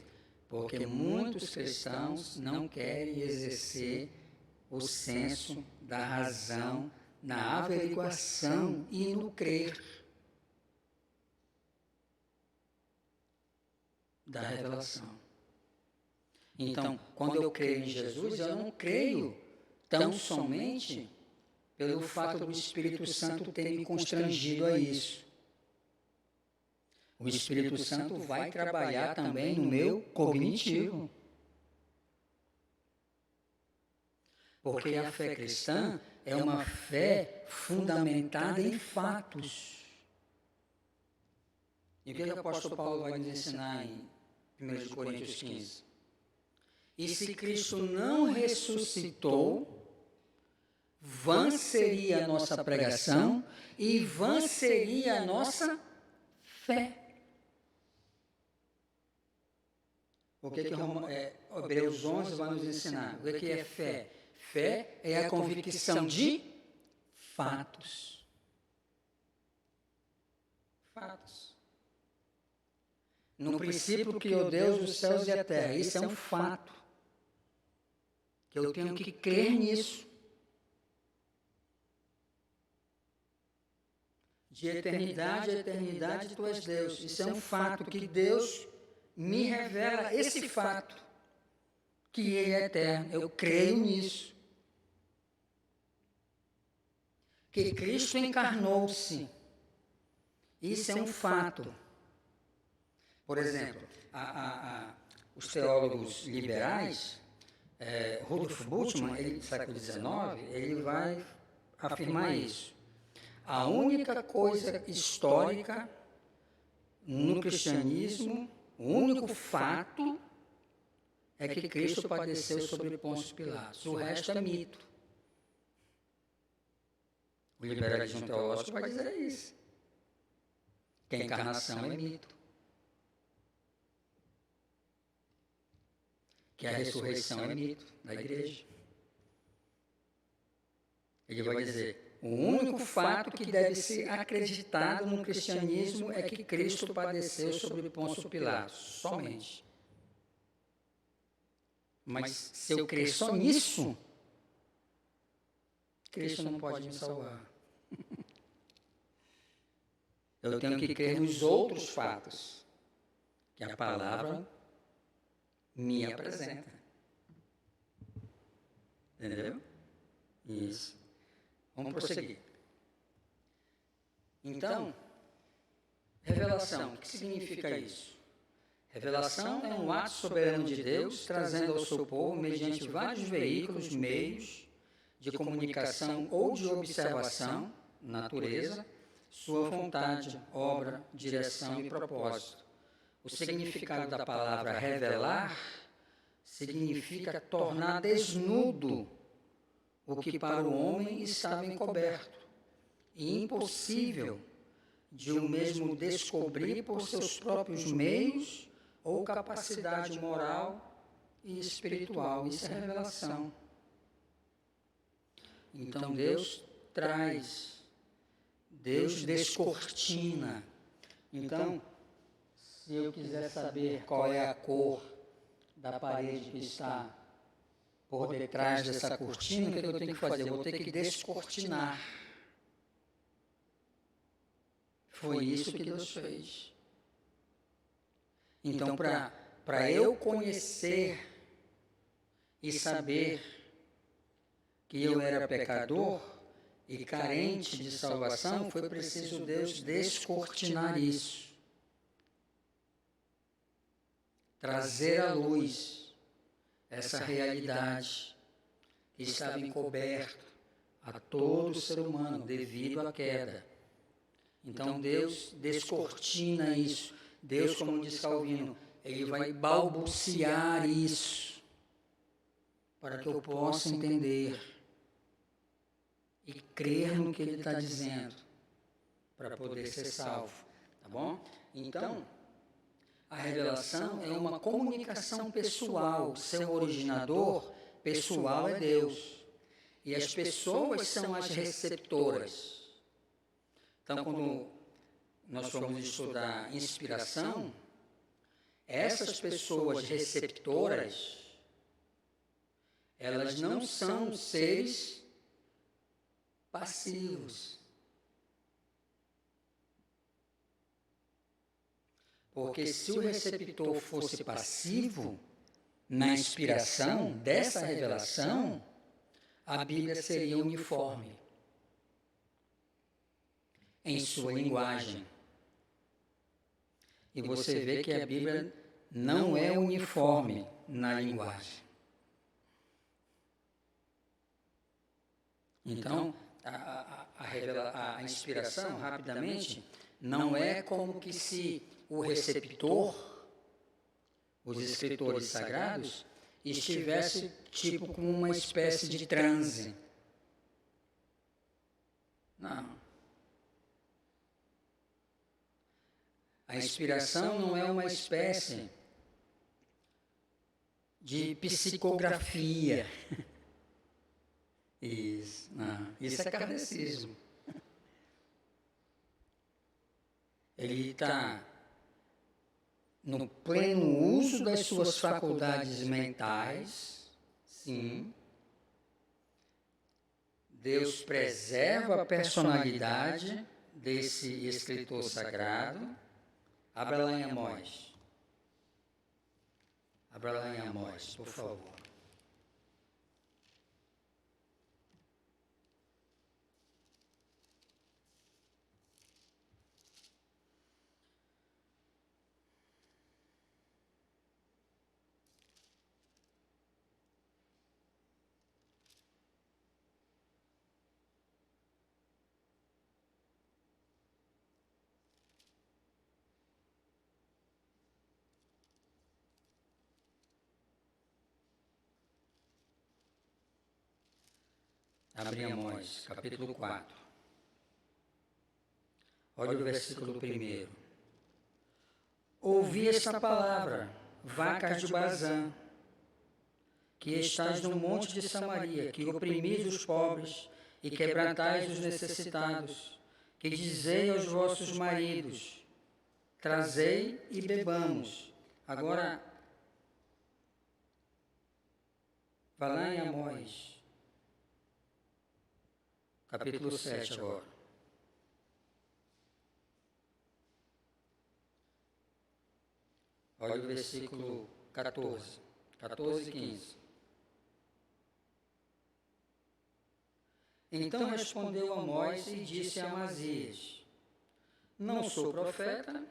Porque muitos cristãos não querem exercer o senso da razão na averiguação e no crer da revelação. Então, quando eu creio em Jesus, eu não creio tão somente pelo fato do Espírito Santo ter me constrangido a isso. O Espírito Santo vai trabalhar também no meu cognitivo. Porque a fé cristã é uma fé fundamentada em fatos. E o que o apóstolo Paulo vai nos ensinar em 1 Coríntios 15? E se Cristo não ressuscitou, vã seria a nossa pregação e vã seria a nossa fé. O que Hebreus 11 vai nos ensinar? O que é fé? Fé é a convicção de fatos. Fatos. No princípio criou Deus os céus e a terra. Isso é um fato. Que eu tenho que crer nisso. De eternidade a eternidade tu és Deus. Isso é um fato que Deus me revela esse fato. Que Ele é eterno. Eu creio nisso. Que Cristo encarnou-se. Isso é um fato. Por exemplo, os teólogos liberais, Rudolf Bultmann, ele, século XIX, ele vai afirmar isso. A única coisa histórica no cristianismo, o único fato é que Cristo padeceu sobre Pôncio Pilatos. O resto é mito. O liberalismo teológico vai dizer isso. Que a encarnação é mito. Que a ressurreição é mito da igreja. Ele vai dizer, o único fato que deve ser acreditado no cristianismo é que Cristo padeceu sobre Pôncio Pilatos, somente. Mas se eu crer só nisso, Cristo não pode me salvar. Eu tenho que crer nos outros fatos que a palavra me apresenta. Entendeu? Isso. Vamos prosseguir. Então, revelação. O que significa isso? Revelação é um ato soberano de Deus, trazendo ao seu povo, mediante vários veículos, meios de comunicação ou de observação, natureza, sua vontade, obra, direção e propósito. O significado da palavra revelar significa tornar desnudo o que para o homem estava encoberto e impossível de o mesmo descobrir por seus próprios meios ou capacidade moral e espiritual. Isso é revelação. Então Deus traz, Deus descortina. Então, se eu quiser saber qual é a cor da parede que está por detrás dessa cortina, o que eu tenho que fazer? Eu vou ter que descortinar. Foi isso que Deus fez. Então, para eu conhecer e saber que eu era pecador e carente de salvação, foi preciso Deus descortinar isso. Trazer à luz essa realidade que estava encoberta a todo ser humano devido à queda. Então Deus descortina isso. Deus, como diz Calvino, ele vai balbuciar isso para que eu possa entender e crer no que ele está dizendo para poder ser salvo, tá bom? Então, a revelação é uma comunicação pessoal. Seu originador pessoal é Deus. E as pessoas são as receptoras. Então, quando nós formos estudar inspiração, essas pessoas receptoras, elas não são seres passivos. Porque se o receptor fosse passivo, na inspiração dessa revelação, a Bíblia seria uniforme em sua linguagem. E você vê que a Bíblia não é uniforme na linguagem. Então, a inspiração, rapidamente, não é como que se o receptor, os escritores sagrados, estivesse tipo com uma espécie de transe. Não. A inspiração não é uma espécie de psicografia. Isso, não. Isso é kardecismo. Ele está no pleno uso das suas faculdades mentais, sim. Deus preserva a personalidade desse escritor sagrado. Abra lá em Amós. Abra lá em Amós, por favor. Abre Amós, capítulo 4. Olha o versículo 1. Ouvi esta palavra, vacas de Bazã, que estais no monte de Samaria, que oprimis os pobres e quebrantais os necessitados, que dizei aos vossos maridos, trazei e bebamos. Agora, vá lá em Amós, capítulo 7 agora. Olha o versículo 14 e 15. Então respondeu Amós e disse a Amazias, não sou profeta,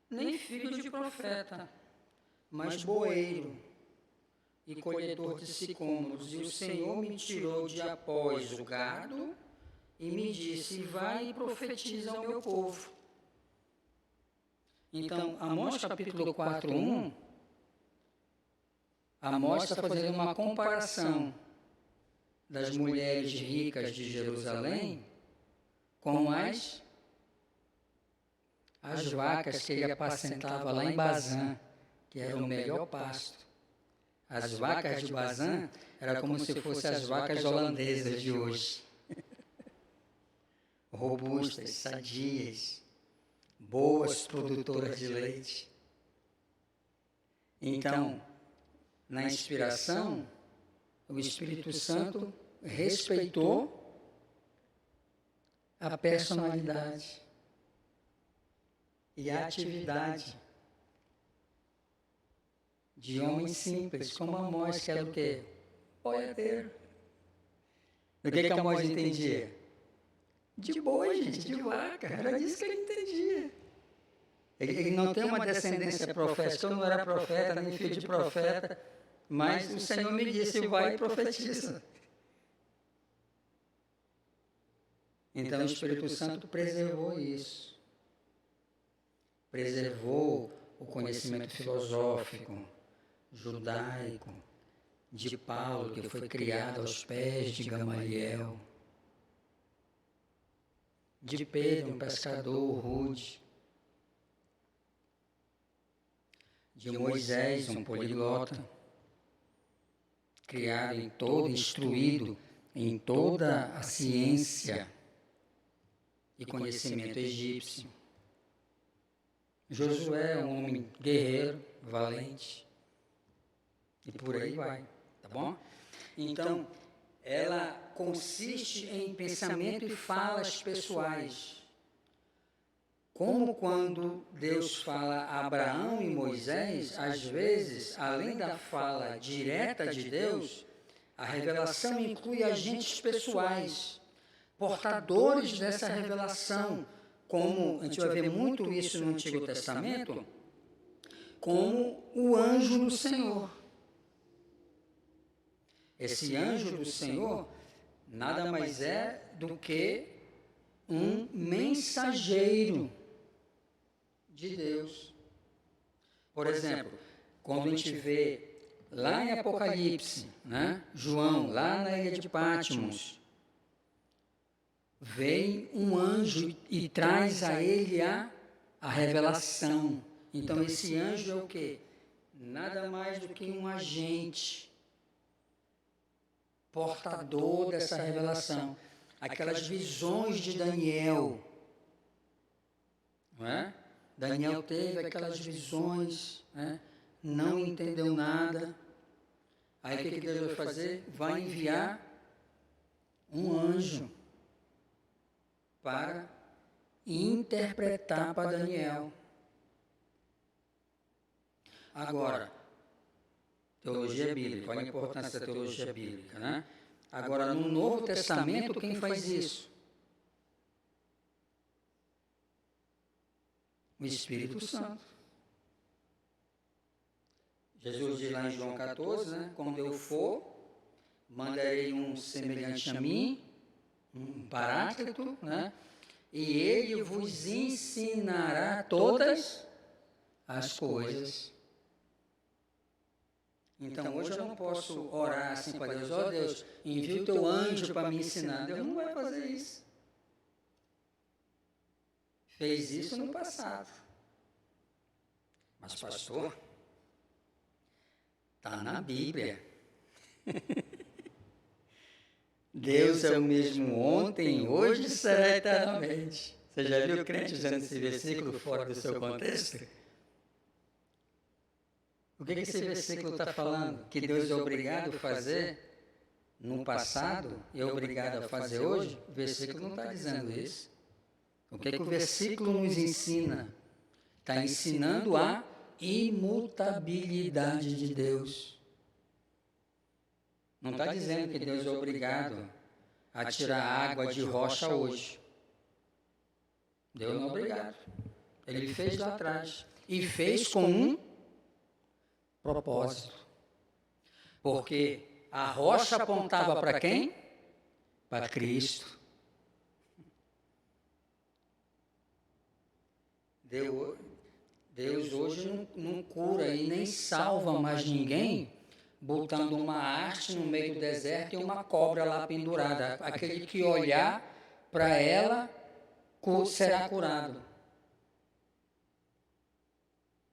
nem filho de profeta, mas boeiro e colhedor de sicômoros, e o Senhor me tirou de após o gado e me disse, vai e profetiza ao meu povo. Então, Amós capítulo 4:1, Amós está fazendo uma comparação das mulheres ricas de Jerusalém com as vacas que ele apacentava lá em Bazã, que era o melhor pasto. As vacas de Bazã eram como se fossem as vacas holandesas de hoje. Robustas, sadias, boas produtoras de leite. Então, na inspiração, o Espírito Santo respeitou a personalidade e a atividade de homens simples, como Amós, que era o quê? Boiadeiro. Do que Amós entendia? De boi, gente, de vaca. Era disso que ele entendia. Ele não tem uma descendência profética. Eu não era profeta, nem filho de profeta, mas o Senhor me disse, vai e profetiza. Então o Espírito Santo preservou isso. Preservou o conhecimento filosófico, judaico, de Paulo, que foi criado aos pés de Gamaliel, de Pedro, um pescador rude, de Moisés, um poliglota, criado em todo, instruído em toda a ciência e conhecimento egípcio. Josué, um homem guerreiro, valente, e por aí vai, tá bom? Então, ela consiste em pensamento e falas pessoais. Como quando Deus fala a Abraão e Moisés, às vezes, além da fala direta de Deus, a revelação inclui agentes pessoais, portadores dessa revelação, como a gente vai ver muito isso no Antigo Testamento, como o anjo do Senhor. Esse anjo do Senhor nada mais é do que um mensageiro de Deus. Por exemplo, quando a gente vê lá em Apocalipse, né, João, lá na ilha de Patmos, vem um anjo e traz a ele a revelação. Então esse anjo é o quê? Nada mais do que um agente portador dessa revelação. Aquelas visões de Daniel, não é? Daniel teve aquelas visões, né? Não entendeu nada. Aí o que Deus vai fazer? Vai enviar um anjo para interpretar para Daniel. Agora, teologia bíblica, olha a importância da teologia bíblica, né? Agora, no Novo Testamento, quem faz isso? O Espírito Santo. Jesus diz lá em João 14, né? Quando eu for, mandarei um semelhante a mim, um paráclito, né? E ele vos ensinará todas as coisas. Então, hoje eu não posso orar assim para Deus, ó Deus, envia o teu anjo para me ensinar. Deus não vai fazer isso. Fez isso no passado. Mas, pastor, está na Bíblia. Deus é o mesmo ontem, hoje e será eternamente. Você já viu crente usando esse versículo fora do seu contexto? O que esse versículo está falando? Que Deus é obrigado a fazer no passado e é obrigado a fazer hoje? O versículo não está dizendo isso. O que o versículo nos ensina? Está ensinando a imutabilidade de Deus. Não está dizendo que Deus é obrigado a tirar água de rocha hoje. Deus não é obrigado. Ele fez lá atrás. E fez com um propósito. Porque a rocha apontava para quem? Para Cristo. Deus hoje não cura e nem salva mais ninguém botando uma haste no meio do deserto e uma cobra lá pendurada. Aquele que olhar para ela será curado.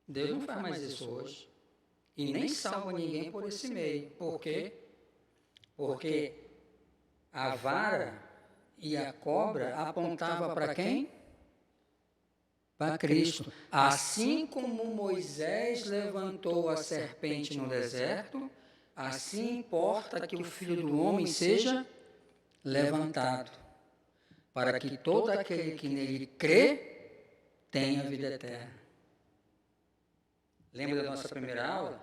Deus não faz mais isso hoje. E nem salva ninguém por esse meio. Por quê? Porque a vara e a cobra apontavam para quem? Para Cristo. Assim como Moisés levantou a serpente no deserto, assim importa que o Filho do Homem seja levantado, para que todo aquele que nele crê tenha vida eterna. Lembra da nossa primeira aula?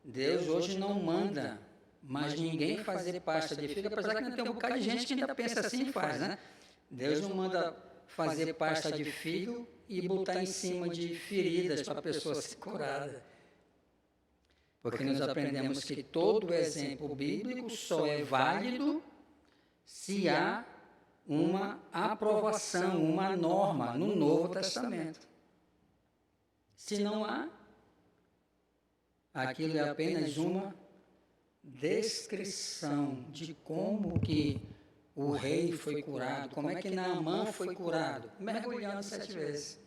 Deus hoje não manda mais ninguém fazer pasta de figo, apesar que ainda tem um bocado de gente que ainda pensa assim e faz, né? Deus não manda fazer pasta de figo e botar em cima de feridas para a pessoa ser curada. Porque nós aprendemos que todo exemplo bíblico só é válido se há uma aprovação, uma norma no Novo Testamento. Se não há, aquilo é apenas uma descrição de como que o rei foi curado, como é que Naamã foi curado, mergulhando 7 vezes.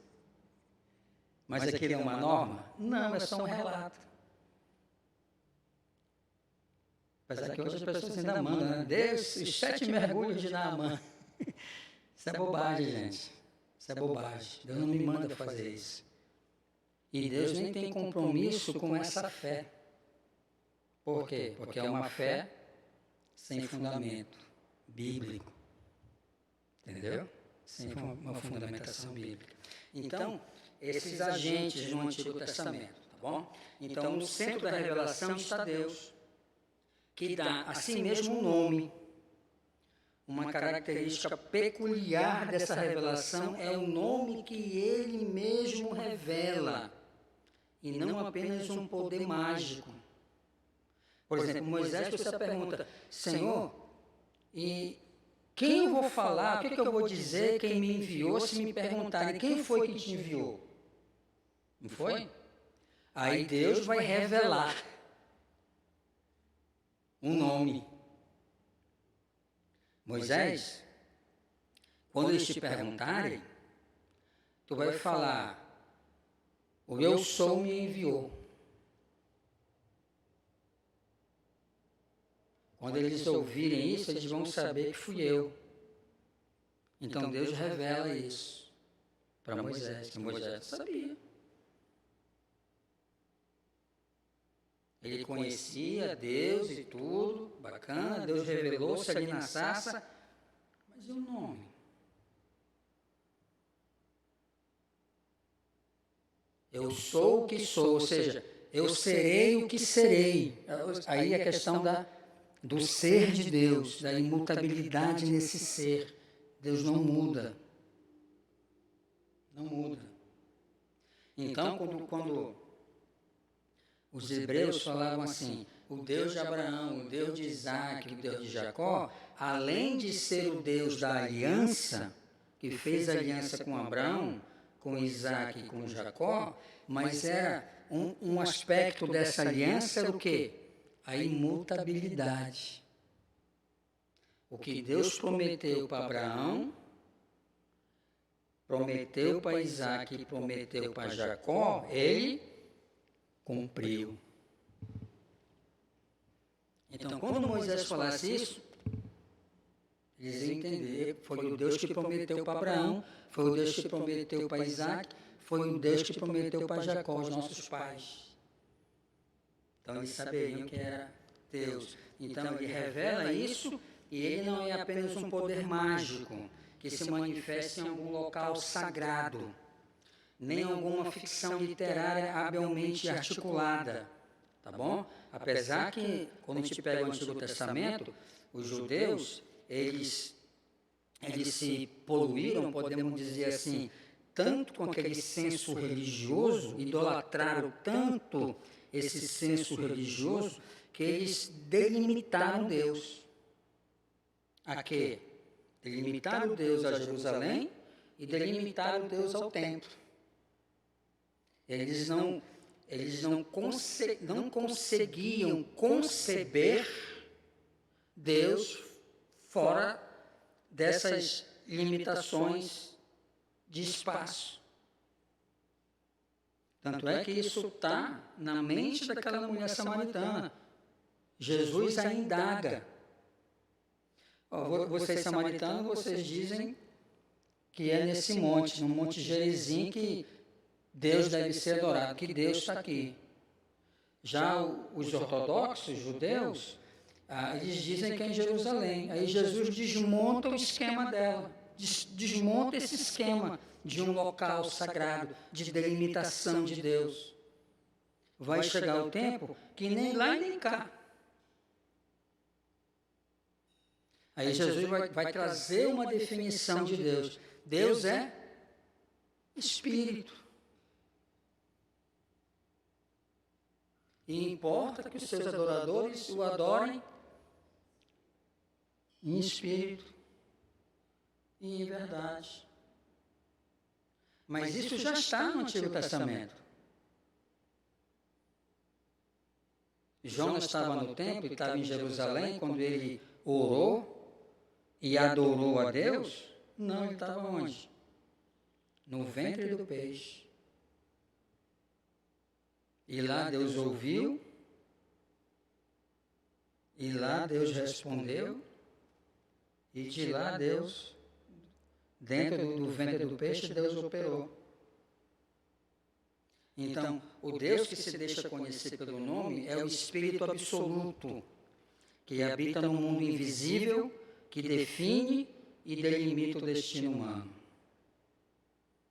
Mas aquilo é uma norma? Não, é só um relato. Apesar que hoje as pessoas ainda mandam, né? Deus, os 7 mergulhos de Naamã. Isso é bobagem, gente. Isso é bobagem. Deus não me manda fazer isso. E Deus nem tem compromisso com essa fé. Por quê? Porque é uma fé sem fundamento bíblico. Entendeu? Sem uma fundamentação bíblica. Então, esses agentes no Antigo Testamento, tá bom? Então, no centro da revelação está Deus, que dá a si mesmo um nome. Uma característica peculiar dessa revelação é o nome que ele mesmo revela, e não apenas um poder mágico. Por exemplo, Moisés fez essa pergunta: Senhor, e quem eu vou falar, o que eu vou dizer, quem me enviou, se me perguntarem quem foi que te enviou? Não foi? Aí Deus vai revelar um nome. Moisés, quando eles te perguntarem, tu vai falar: o eu sou me enviou. Quando eles ouvirem isso, eles vão saber que fui eu. Então Deus revela isso para Moisés, que Moisés sabia. Ele conhecia Deus e tudo, bacana, Deus revelou-se ali na sarça, mas e o nome? Eu sou o que sou, ou seja, eu serei o que serei. Aí a questão do ser de Deus, da imutabilidade nesse ser. Deus não muda. Não muda. Então, quando os hebreus falavam assim: o Deus de Abraão, o Deus de Isaac, o Deus de Jacó, além de ser o Deus da aliança, que fez aliança com Abraão, com Isaac e com Jacó, mas era um aspecto dessa aliança era o quê? a imutabilidade. O que Deus prometeu para Abraão, prometeu para Isaac e prometeu para Jacó, ele cumpriu. Então, quando Moisés falasse isso, eles iam entender, foi o Deus que prometeu para Abraão, foi o Deus que prometeu para Isaac, foi o Deus que prometeu para Jacó, os nossos pais. Então, eles saberiam que era Deus. Então, ele revela isso, e ele não é apenas um poder mágico, que se manifesta em algum local sagrado, nem alguma ficção literária habilmente articulada, tá bom? Apesar que, quando a gente pega o Antigo Testamento, os judeus, eles se poluíram, podemos dizer assim, tanto com aquele senso religioso, idolatraram tanto esse senso religioso, que eles delimitaram Deus. A quê? Delimitaram Deus a Jerusalém e delimitaram Deus ao templo. Eles não conseguiam conceber Deus fora dessas limitações de espaço. Tanto é que isso está na mente daquela mulher samaritana. Jesus a indaga. Vocês samaritanos, vocês dizem que é nesse monte, no Monte Gerizim, que Deus deve ser adorado, que Deus está aqui. Já os ortodoxos, judeus, eles dizem que é em Jerusalém. Aí Jesus desmonta o esquema dela, desmonta esse esquema de um local sagrado, de delimitação de Deus. Vai chegar o tempo que nem lá nem cá. Aí Jesus vai trazer uma definição de Deus. Deus é Espírito. E importa que os seus adoradores o adorem em espírito e em verdade. Mas isso já está no Antigo Testamento. Jonas estava no templo, estava em Jerusalém, quando ele orou e adorou a Deus. Não, ele estava onde? No ventre do peixe. E lá Deus ouviu, e lá Deus respondeu, e de lá Deus, dentro do ventre do peixe, Deus operou. Então, o Deus que se deixa conhecer pelo nome é o Espírito absoluto, que habita no mundo invisível, que define e delimita o destino humano.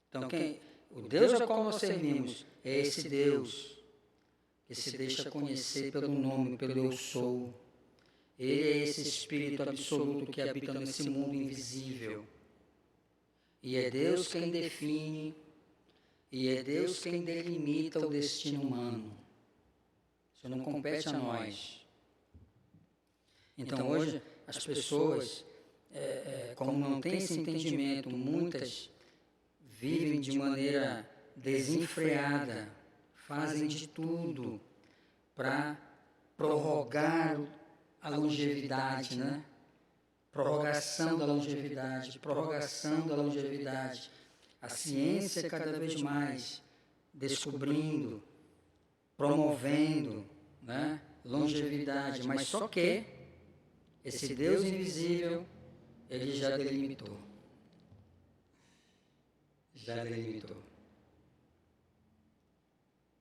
Então, o Deus ao qual nós servimos é esse Deus que se deixa conhecer pelo nome, pelo eu sou. Ele é esse Espírito absoluto que habita nesse mundo invisível. E é Deus quem define, e é Deus quem delimita o destino humano. Isso não compete a nós. Então, hoje, as pessoas, como não têm esse entendimento, muitas vivem de maneira desenfreada, fazem de tudo para prorrogar a longevidade, né? Prorrogação da longevidade, prorrogação da longevidade. A ciência cada vez mais descobrindo, promovendo, né? Longevidade, mas só que esse Deus invisível, ele já delimitou. Já delimitou.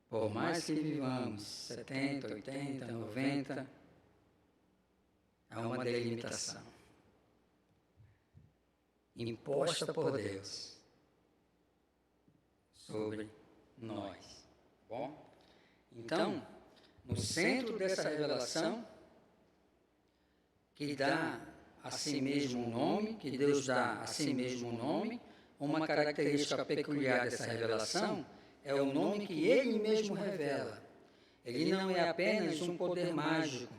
Por mais que vivamos 70, 80, 90, há uma delimitação imposta por Deus sobre nós. Bom? Então, no centro dessa revelação, que dá a si mesmo um nome, que Deus dá a si mesmo um nome, uma característica peculiar dessa revelação é o nome que Ele mesmo revela. Ele não é apenas um poder mágico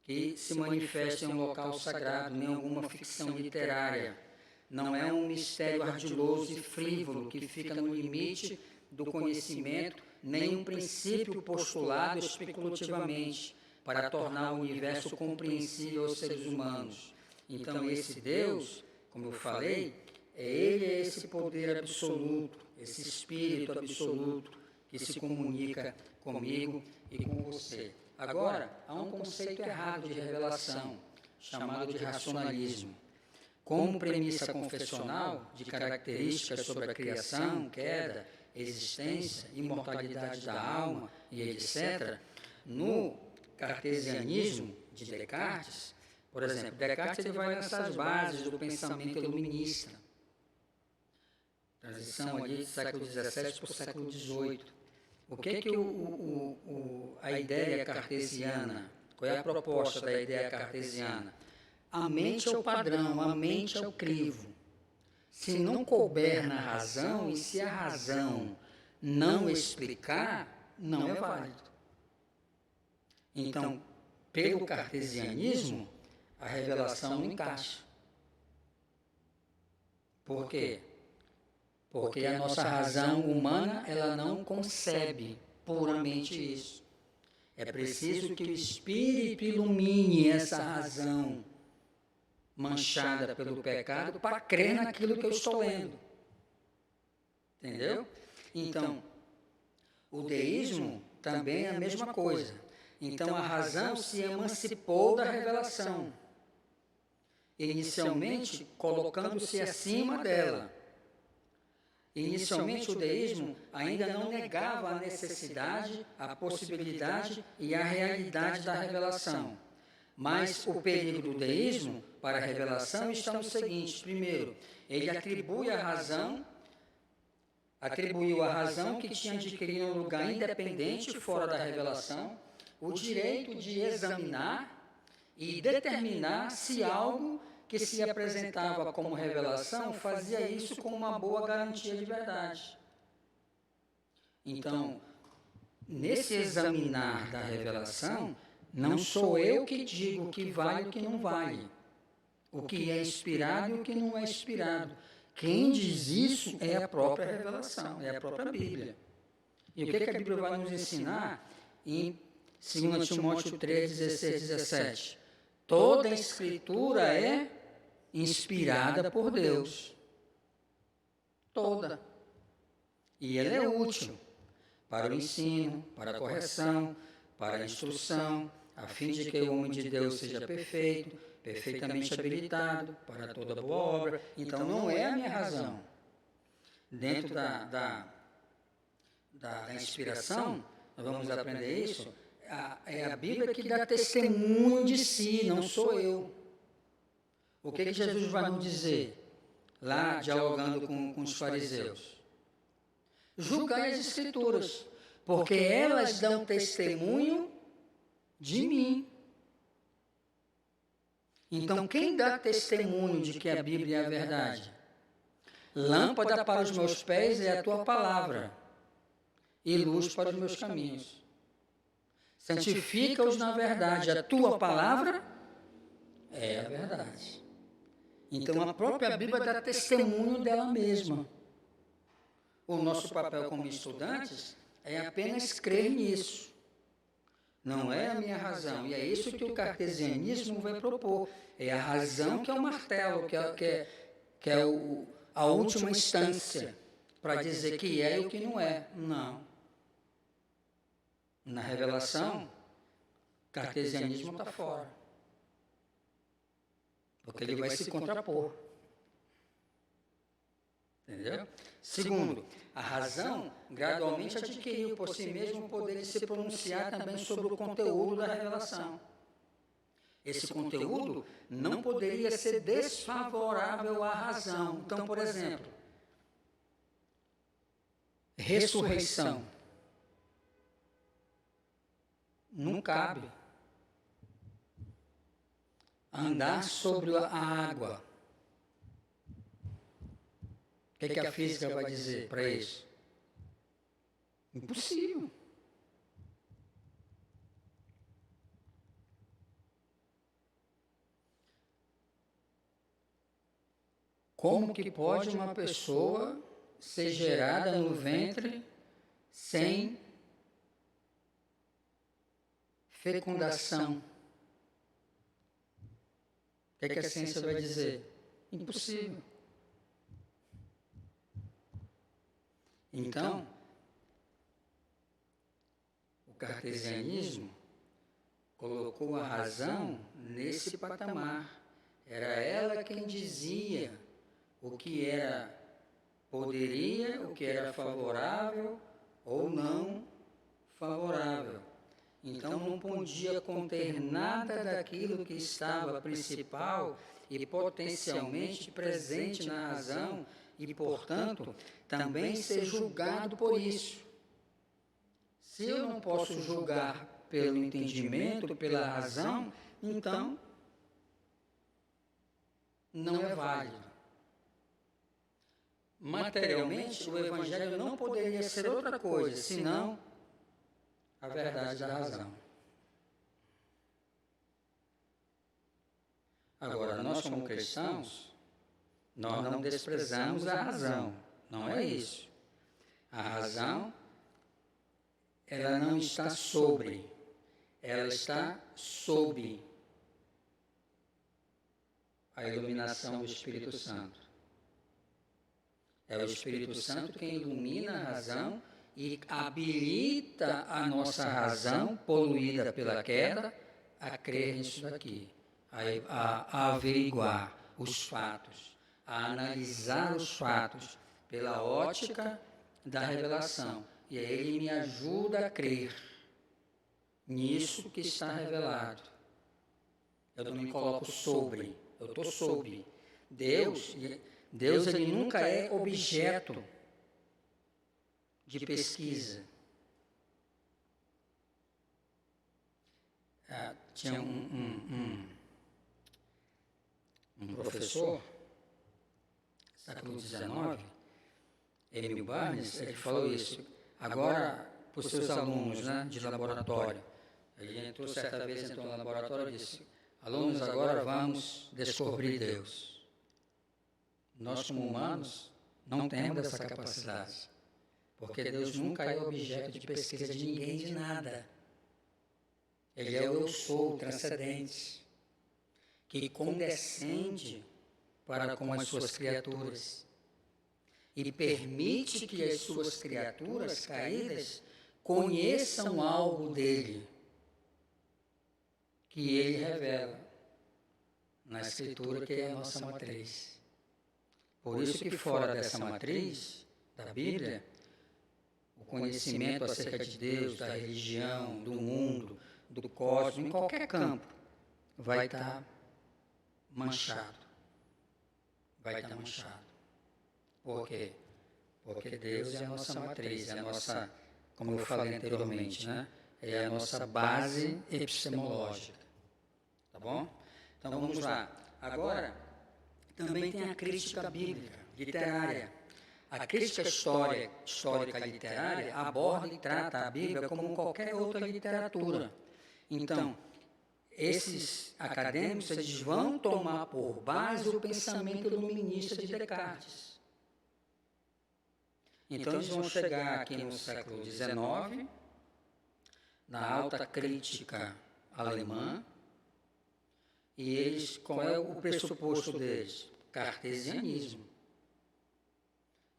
que se manifesta em um local sagrado, nem alguma ficção literária. Não é um mistério ardiloso e frívolo que fica no limite do conhecimento, nem um princípio postulado especulativamente, para tornar o universo compreensível aos seres humanos. Então, esse Deus, como eu falei, Ele é esse poder absoluto, esse Espírito absoluto que se comunica comigo e com você. Agora, há um conceito errado de revelação, chamado de racionalismo. Como premissa confessional de características sobre a criação, queda, existência, imortalidade da alma e etc., no cartesianismo de Descartes, por exemplo, Descartes ele vai lançar as bases do pensamento iluminista, transição ali do século XVII para o século XVIII. O que é que a ideia cartesiana, qual é a proposta da ideia cartesiana? A mente é o padrão, a mente é o crivo. Se não couber na razão, e se a razão não explicar, não é válido. Então, pelo cartesianismo, a revelação não encaixa. Por quê? Porque a nossa razão humana, ela não concebe puramente isso. É preciso que o Espírito ilumine essa razão manchada pelo pecado para crer naquilo que eu estou lendo. Entendeu? Então, o deísmo também é a mesma coisa. Então, a razão se emancipou da revelação, inicialmente colocando-se acima dela. Inicialmente, o deísmo ainda não negava a necessidade, a possibilidade e a realidade da revelação. Mas o perigo do deísmo para a revelação está no seguinte: primeiro, ele atribuiu a razão que tinha adquirido um lugar independente fora da revelação, o direito de examinar e determinar se algo que se apresentava como revelação fazia isso com uma boa garantia de verdade. Então, nesse examinar da revelação, não sou eu que digo o que vale e o que não vale, o que é inspirado e o que não é inspirado. Quem diz isso é a própria revelação, é a própria Bíblia. E o que a Bíblia vai nos ensinar em 2 Timóteo 3, 16, 17? Toda a Escritura é inspirada por Deus. Toda. E ela é útil para o ensino, para a correção, para a instrução, a fim de que o homem de Deus seja perfeito, perfeitamente habilitado para toda boa obra. Então, não é a minha razão. Dentro da inspiração, nós vamos aprender isso, é a Bíblia que dá testemunho de si, não sou eu. O que Jesus vai nos dizer lá, dialogando com os fariseus? Julgai as Escrituras, porque elas dão testemunho de mim. Então, quem dá testemunho de que a Bíblia é a verdade? Lâmpada para os meus pés é a tua palavra, e luz para os meus caminhos. Santifica-os na verdade, a tua palavra é a verdade. Então, a própria Bíblia dá testemunho dela mesma. O nosso papel como estudantes é apenas crer nisso. Não é a minha razão. E é isso que o cartesianismo vai propor. É a razão que é o martelo, que é a última instância para dizer que é e o que não é. Não. Na revelação, o cartesianismo está fora. Porque ele vai se contrapor. Entendeu? Segundo, a razão gradualmente adquiriu por si mesmo o poder de se pronunciar também sobre o conteúdo da revelação. Esse conteúdo não poderia ser desfavorável à razão. Então, por exemplo, ressurreição. Não cabe. Andar sobre a água. O que a física vai dizer para isso? Impossível. Como que pode uma pessoa ser gerada no ventre sem fecundação. O que é que a ciência vai dizer? Impossível. Então, o cartesianismo colocou a razão nesse patamar. Era ela quem dizia o que poderia, o que era favorável ou não favorável. Então, não podia conter nada daquilo que estava principal e potencialmente presente na razão e, portanto, também ser julgado por isso. Se eu não posso julgar pelo entendimento, pela razão, então não é válido. Materialmente, o Evangelho não poderia ser outra coisa, senão a verdade da razão. Agora, nós como cristãos, nós não desprezamos a razão, não é isso. A razão, ela não está sobre, ela está sob a iluminação do Espírito Santo. É o Espírito Santo quem ilumina a razão e habilita a nossa razão, poluída pela queda, a crer nisso daqui, a averiguar os fatos, a analisar os fatos pela ótica da revelação. E aí ele me ajuda a crer nisso que está revelado. Eu não me coloco sobre, eu estou sob. Deus, ele nunca é objeto de pesquisa. Tinha um professor, século XIX, Emil Barnes, ele falou isso. Agora, para os seus alunos, né, de laboratório, ele entrou no laboratório e disse: alunos, agora vamos descobrir Deus. Nós, como humanos, não temos essa capacidade. Porque Deus nunca é objeto de pesquisa de ninguém, de nada. Ele é o eu sou, o transcendente, que condescende para com as suas criaturas e permite que as suas criaturas caídas conheçam algo dele, que ele revela na Escritura, que é a nossa matriz. Por isso que fora dessa matriz da Bíblia, o conhecimento acerca de Deus, da religião, do mundo, do cosmos, em qualquer campo, vai estar manchado. Vai estar manchado. Por quê? Porque Deus é a nossa matriz, é a nossa, como eu falei anteriormente, né? É a nossa base epistemológica. Tá bom? Então vamos lá. Agora, também tem a crítica bíblica, literária. A crítica histórica literária aborda e trata a Bíblia como qualquer outra literatura. Então, esses acadêmicos, eles vão tomar por base o pensamento iluminista de Descartes. Então, eles vão chegar aqui no século XIX, na alta crítica alemã, e eles, qual é o pressuposto deles? Cartesianismo.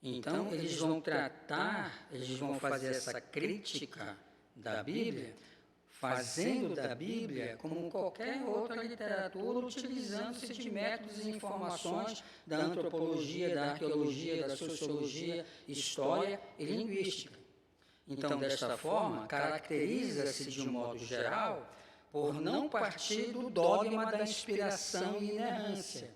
Então, eles vão fazer essa crítica da Bíblia, fazendo da Bíblia como qualquer outra literatura, utilizando-se de métodos e informações da antropologia, da arqueologia, da sociologia, história e linguística. Então, desta forma, caracteriza-se de um modo geral por não partir do dogma da inspiração e inerrância.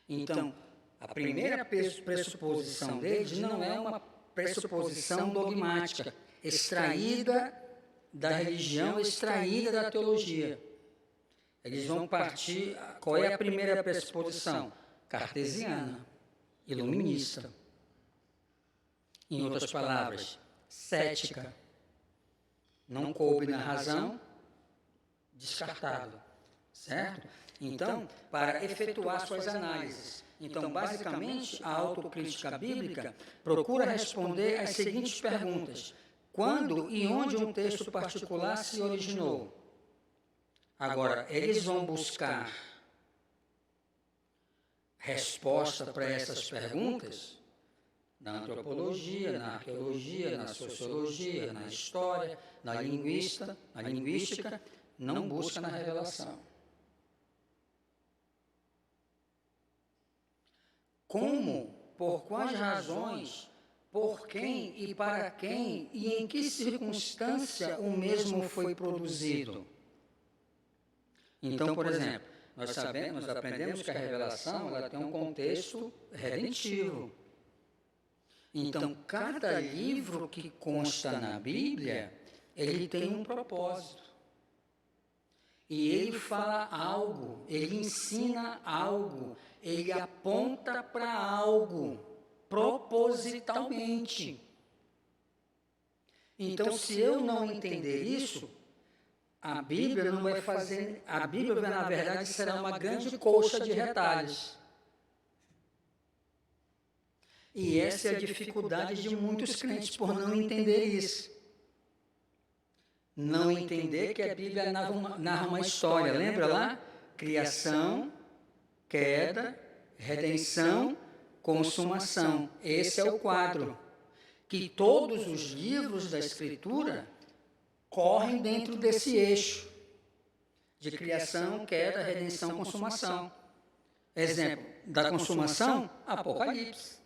Então, a primeira pressuposição deles não é uma pressuposição dogmática, extraída da religião, extraída da teologia. Eles vão partir, qual é a primeira pressuposição? Cartesiana, iluminista. Em outras palavras, cética. Não coube na razão, descartado. Certo? Então, para efetuar suas análises. Então, basicamente, a autocrítica bíblica procura responder às seguintes perguntas: quando e onde um texto particular se originou? Agora, eles vão buscar resposta para essas perguntas na antropologia, na arqueologia, na sociologia, na história, na linguística, não busca na revelação. Como, por quais razões, por quem e para quem e em que circunstância o mesmo foi produzido? Então, por exemplo, nós aprendemos que a revelação ela tem um contexto redentivo. Então, cada livro que consta na Bíblia, ele tem um propósito. E ele fala algo, ele ensina algo, ele aponta para algo, propositalmente. Então, se eu não entender isso, a Bíblia não vai fazer... A Bíblia, na verdade, será uma grande colcha de retalhos. E essa é a dificuldade de muitos crentes por não entender isso. Não entender que a Bíblia narra uma história, lembra lá? Criação, queda, redenção, consumação. Esse é o quadro. Que todos os livros da Escritura correm dentro desse eixo de criação, queda, redenção, consumação. Exemplo da consumação, Apocalipse.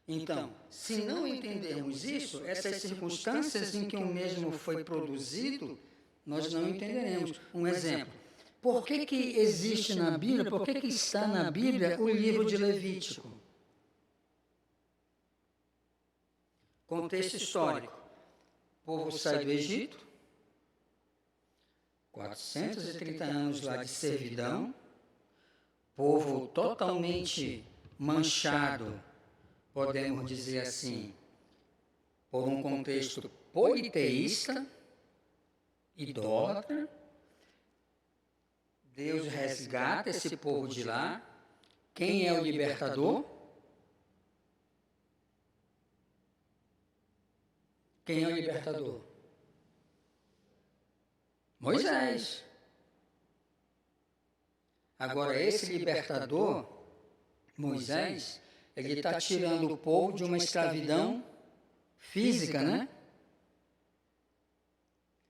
Então, se não entendermos isso, essas circunstâncias em que o mesmo foi produzido, nós não entenderemos. Um exemplo, por que existe na Bíblia, por que está na Bíblia o livro de Levítico? Contexto histórico. O povo sai do Egito, 430 anos lá de servidão, povo totalmente manchado, podemos dizer assim, por um contexto politeísta, idólatra. Deus resgata esse povo de lá. Quem é o libertador? Quem é o libertador? Moisés. Agora, esse libertador, Moisés, ele está tirando o povo de uma escravidão física, né?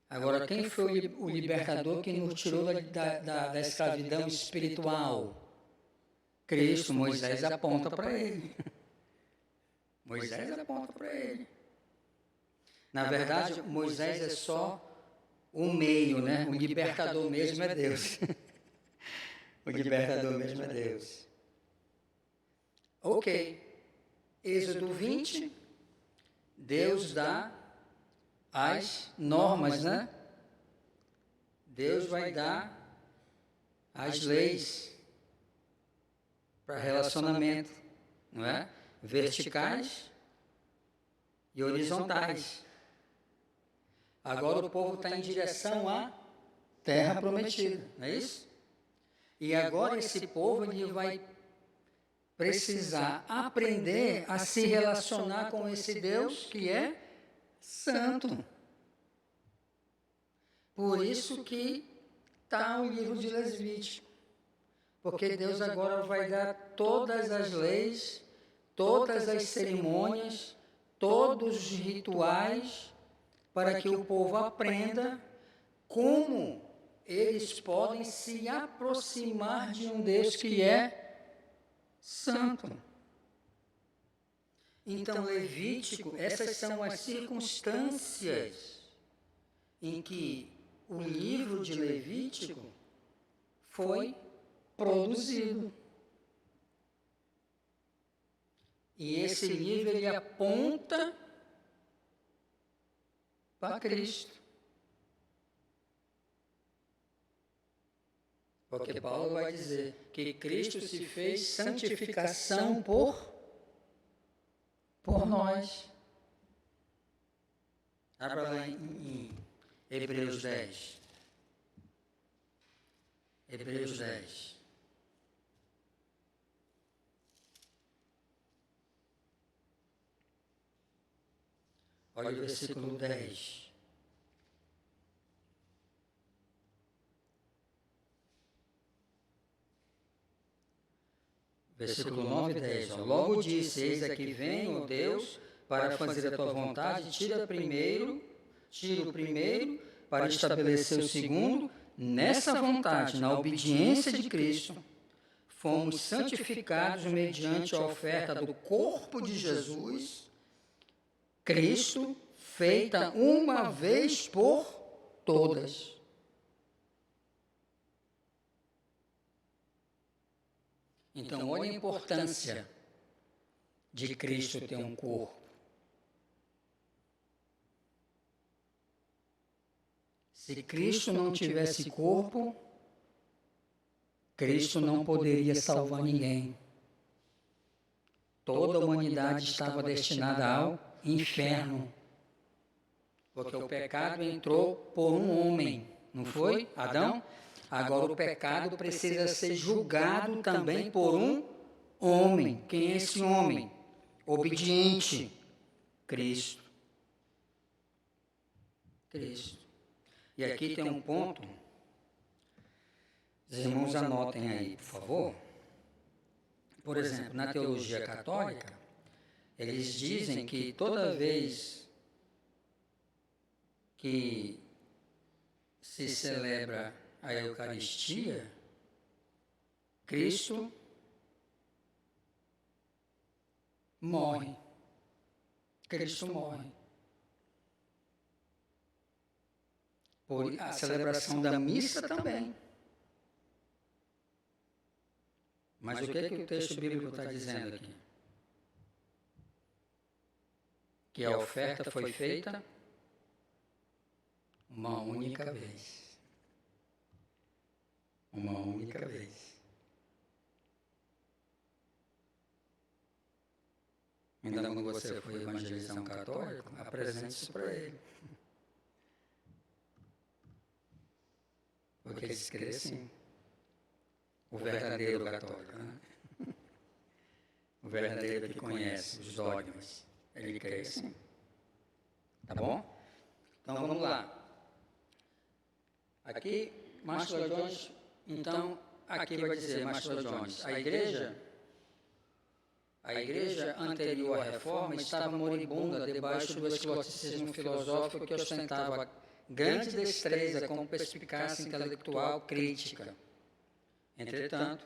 Agora, quem foi o libertador que nos tirou da escravidão espiritual? Cristo. Moisés aponta para ele. Moisés aponta para ele. Na verdade, Moisés é só um meio, né? O libertador mesmo é Deus. O libertador mesmo é Deus. Ok. Êxodo 20, Deus dá as normas, né? Deus vai dar as leis para relacionamento, não é? Verticais e horizontais. Agora o povo está em direção à terra prometida, não é isso? E agora esse povo ele vai precisar aprender a se relacionar com esse Deus que é santo. Por isso que está o livro de Levítico. Porque Deus agora vai dar todas as leis, todas as cerimônias, todos os rituais, para que o povo aprenda como eles podem se aproximar de um Deus que é santo. Então, Levítico, essas são as circunstâncias em que o livro de Levítico foi produzido. E esse livro, ele aponta para Cristo. Porque Paulo vai dizer que Cristo se fez santificação por nós. Abra lá em Hebreus 10. Hebreus 10. Olha o versículo 10. Versículo 9 e 10. Logo disse, eis aqui vem, ó Deus, para fazer a tua vontade, tira o primeiro, para estabelecer o segundo. Nessa vontade, na obediência de Cristo, fomos santificados mediante a oferta do corpo de Jesus, Cristo, feita uma vez por todas. Então, olha a importância de Cristo ter um corpo. Se Cristo não tivesse corpo, Cristo não poderia salvar ninguém. Toda a humanidade estava destinada ao inferno. Porque o pecado entrou por um homem, não foi? Adão? Agora o pecado precisa ser julgado também por um homem. Quem é esse homem? Obediente. Cristo. Cristo. E aqui tem um ponto. Os irmãos anotem aí, por favor. Por exemplo, na teologia católica, eles dizem que toda vez que se celebra a Eucaristia, Cristo morre. Cristo morre. Por a celebração da missa também. Mas o que o texto bíblico está dizendo aqui? Que a oferta foi feita uma única vez. Uma única vez. Ainda quando você for evangelizar um católico, apresente isso para ele. Porque eles crescem. O verdadeiro católico, né? O verdadeiro que conhece os dogmas. Ele cresce. Tá bom? Então vamos lá. Aqui, Martin Lloyd Jones, então, aqui vai dizer, Martin Lloyd Jones, a igreja anterior à reforma estava moribunda debaixo do escolasticismo filosófico que ostentava grande destreza com perspicácia intelectual crítica. Entretanto,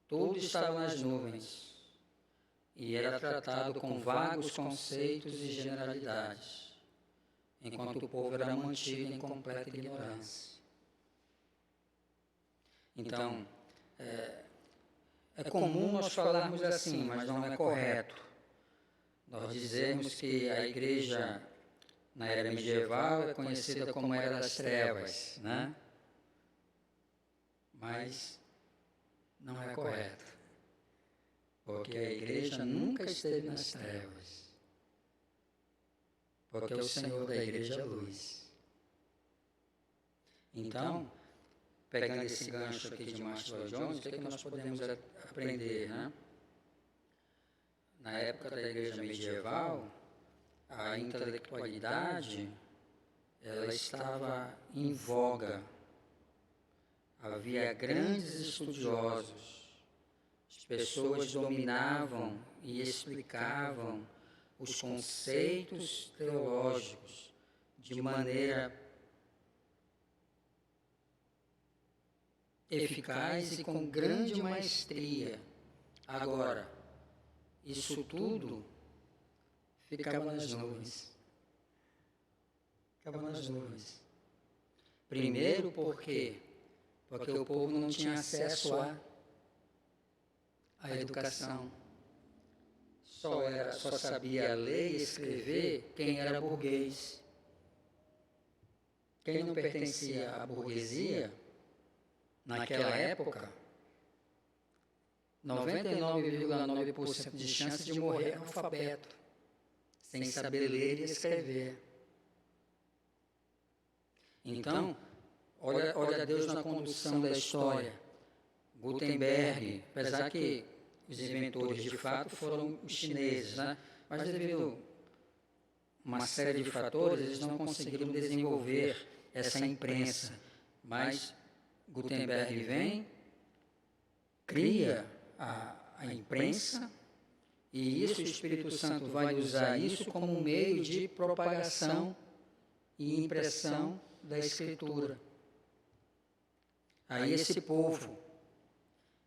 tudo estava nas nuvens e era tratado com vagos conceitos e generalidades, enquanto o povo era mantido em completa ignorância. Então, é comum nós falarmos assim, mas não é correto. Nós dizemos que a igreja na era medieval é conhecida como Era das Trevas, né? Mas não é correto, porque a igreja nunca esteve nas trevas, porque o Senhor da igreja é luz. Então, pegando esse gancho aqui de Martin Lloyd Jones, o que nós podemos aprender, né? Na época da igreja medieval, a intelectualidade, ela estava em voga. Havia grandes estudiosos, as pessoas dominavam e explicavam os conceitos teológicos de maneira eficaz e com grande maestria. Agora, isso tudo ficava nas nuvens. Ficava nas nuvens. Primeiro porque o povo não tinha acesso à educação. Só sabia ler e escrever quem era burguês. Quem não pertencia à burguesia, naquela época, 99,9% de chance de morrer analfabeto, sem saber ler e escrever. Então, olha Deus na condução da história. Gutenberg, apesar que os inventores de fato foram os chineses, né? Mas devido a uma série de fatores, eles não conseguiram desenvolver essa imprensa. Mas Gutenberg vem, cria a imprensa, e isso o Espírito Santo vai usar isso como um meio de propagação e impressão da Escritura. Aí esse povo,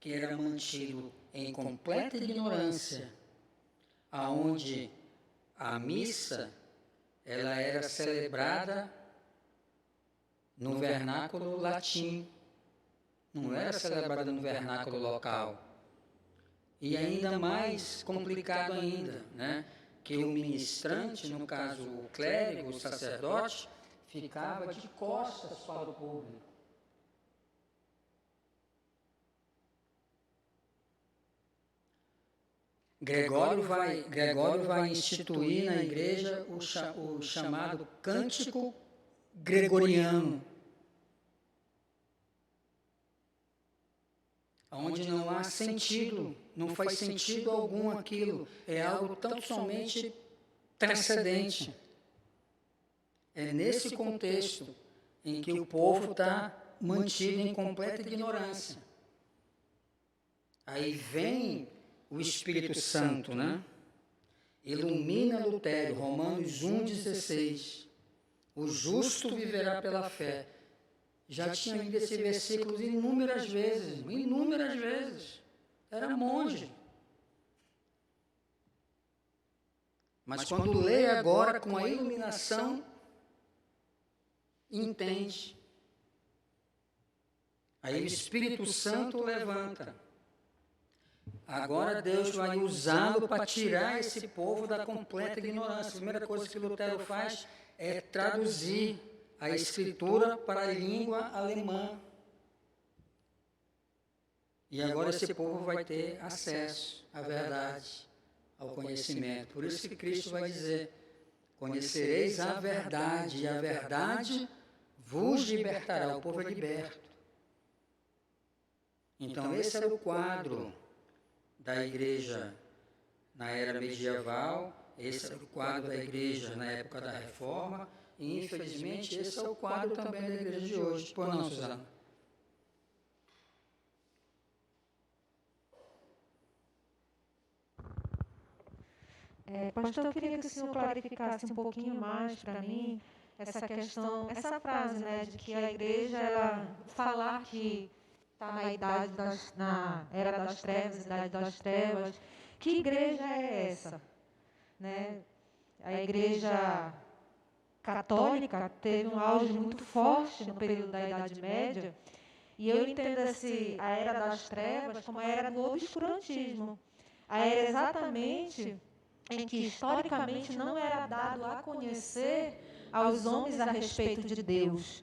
que era mantido em completa ignorância, aonde a missa ela era celebrada no vernáculo latim, não era celebrada no vernáculo local. E ainda mais complicado ainda, né? Que o ministrante, no caso o clérigo, o sacerdote, ficava de costas para o público. Gregório vai instituir na igreja o chamado cântico gregoriano, onde não há sentido, não faz sentido algum aquilo, é algo tão somente transcendente. É nesse contexto em que o povo está mantido em completa ignorância. Aí vem o Espírito Santo, né? Ilumina Lutero, Romanos 1,16. O justo viverá pela fé. Já tinha lido esse versículo inúmeras vezes. Era monge. Mas quando lê agora com a iluminação, entende. Aí o Espírito Santo levanta. Agora Deus vai usá-lo para tirar esse povo da completa ignorância. A primeira coisa que Lutero faz é traduzir a Escritura para a língua alemã. E agora esse povo vai ter acesso à verdade, ao conhecimento. Por isso que Cristo vai dizer: conhecereis a verdade, e a verdade vos libertará. O povo é liberto. Então esse era o quadro da igreja na era medieval, esse era o quadro da igreja na época da Reforma, e infelizmente esse é o quadro também da igreja de hoje. Pois não, Suzana? Pastor, eu queria que o senhor clarificasse um pouquinho mais para mim essa questão, essa frase, né, de que a igreja, ela falar que está na era das trevas, idade das trevas. Que igreja é essa? Né? A igreja católica teve um auge muito forte no período da Idade Média, e eu entendo a era das trevas como a era do obscurantismo. A era exatamente em que historicamente não era dado a conhecer aos homens a respeito de Deus.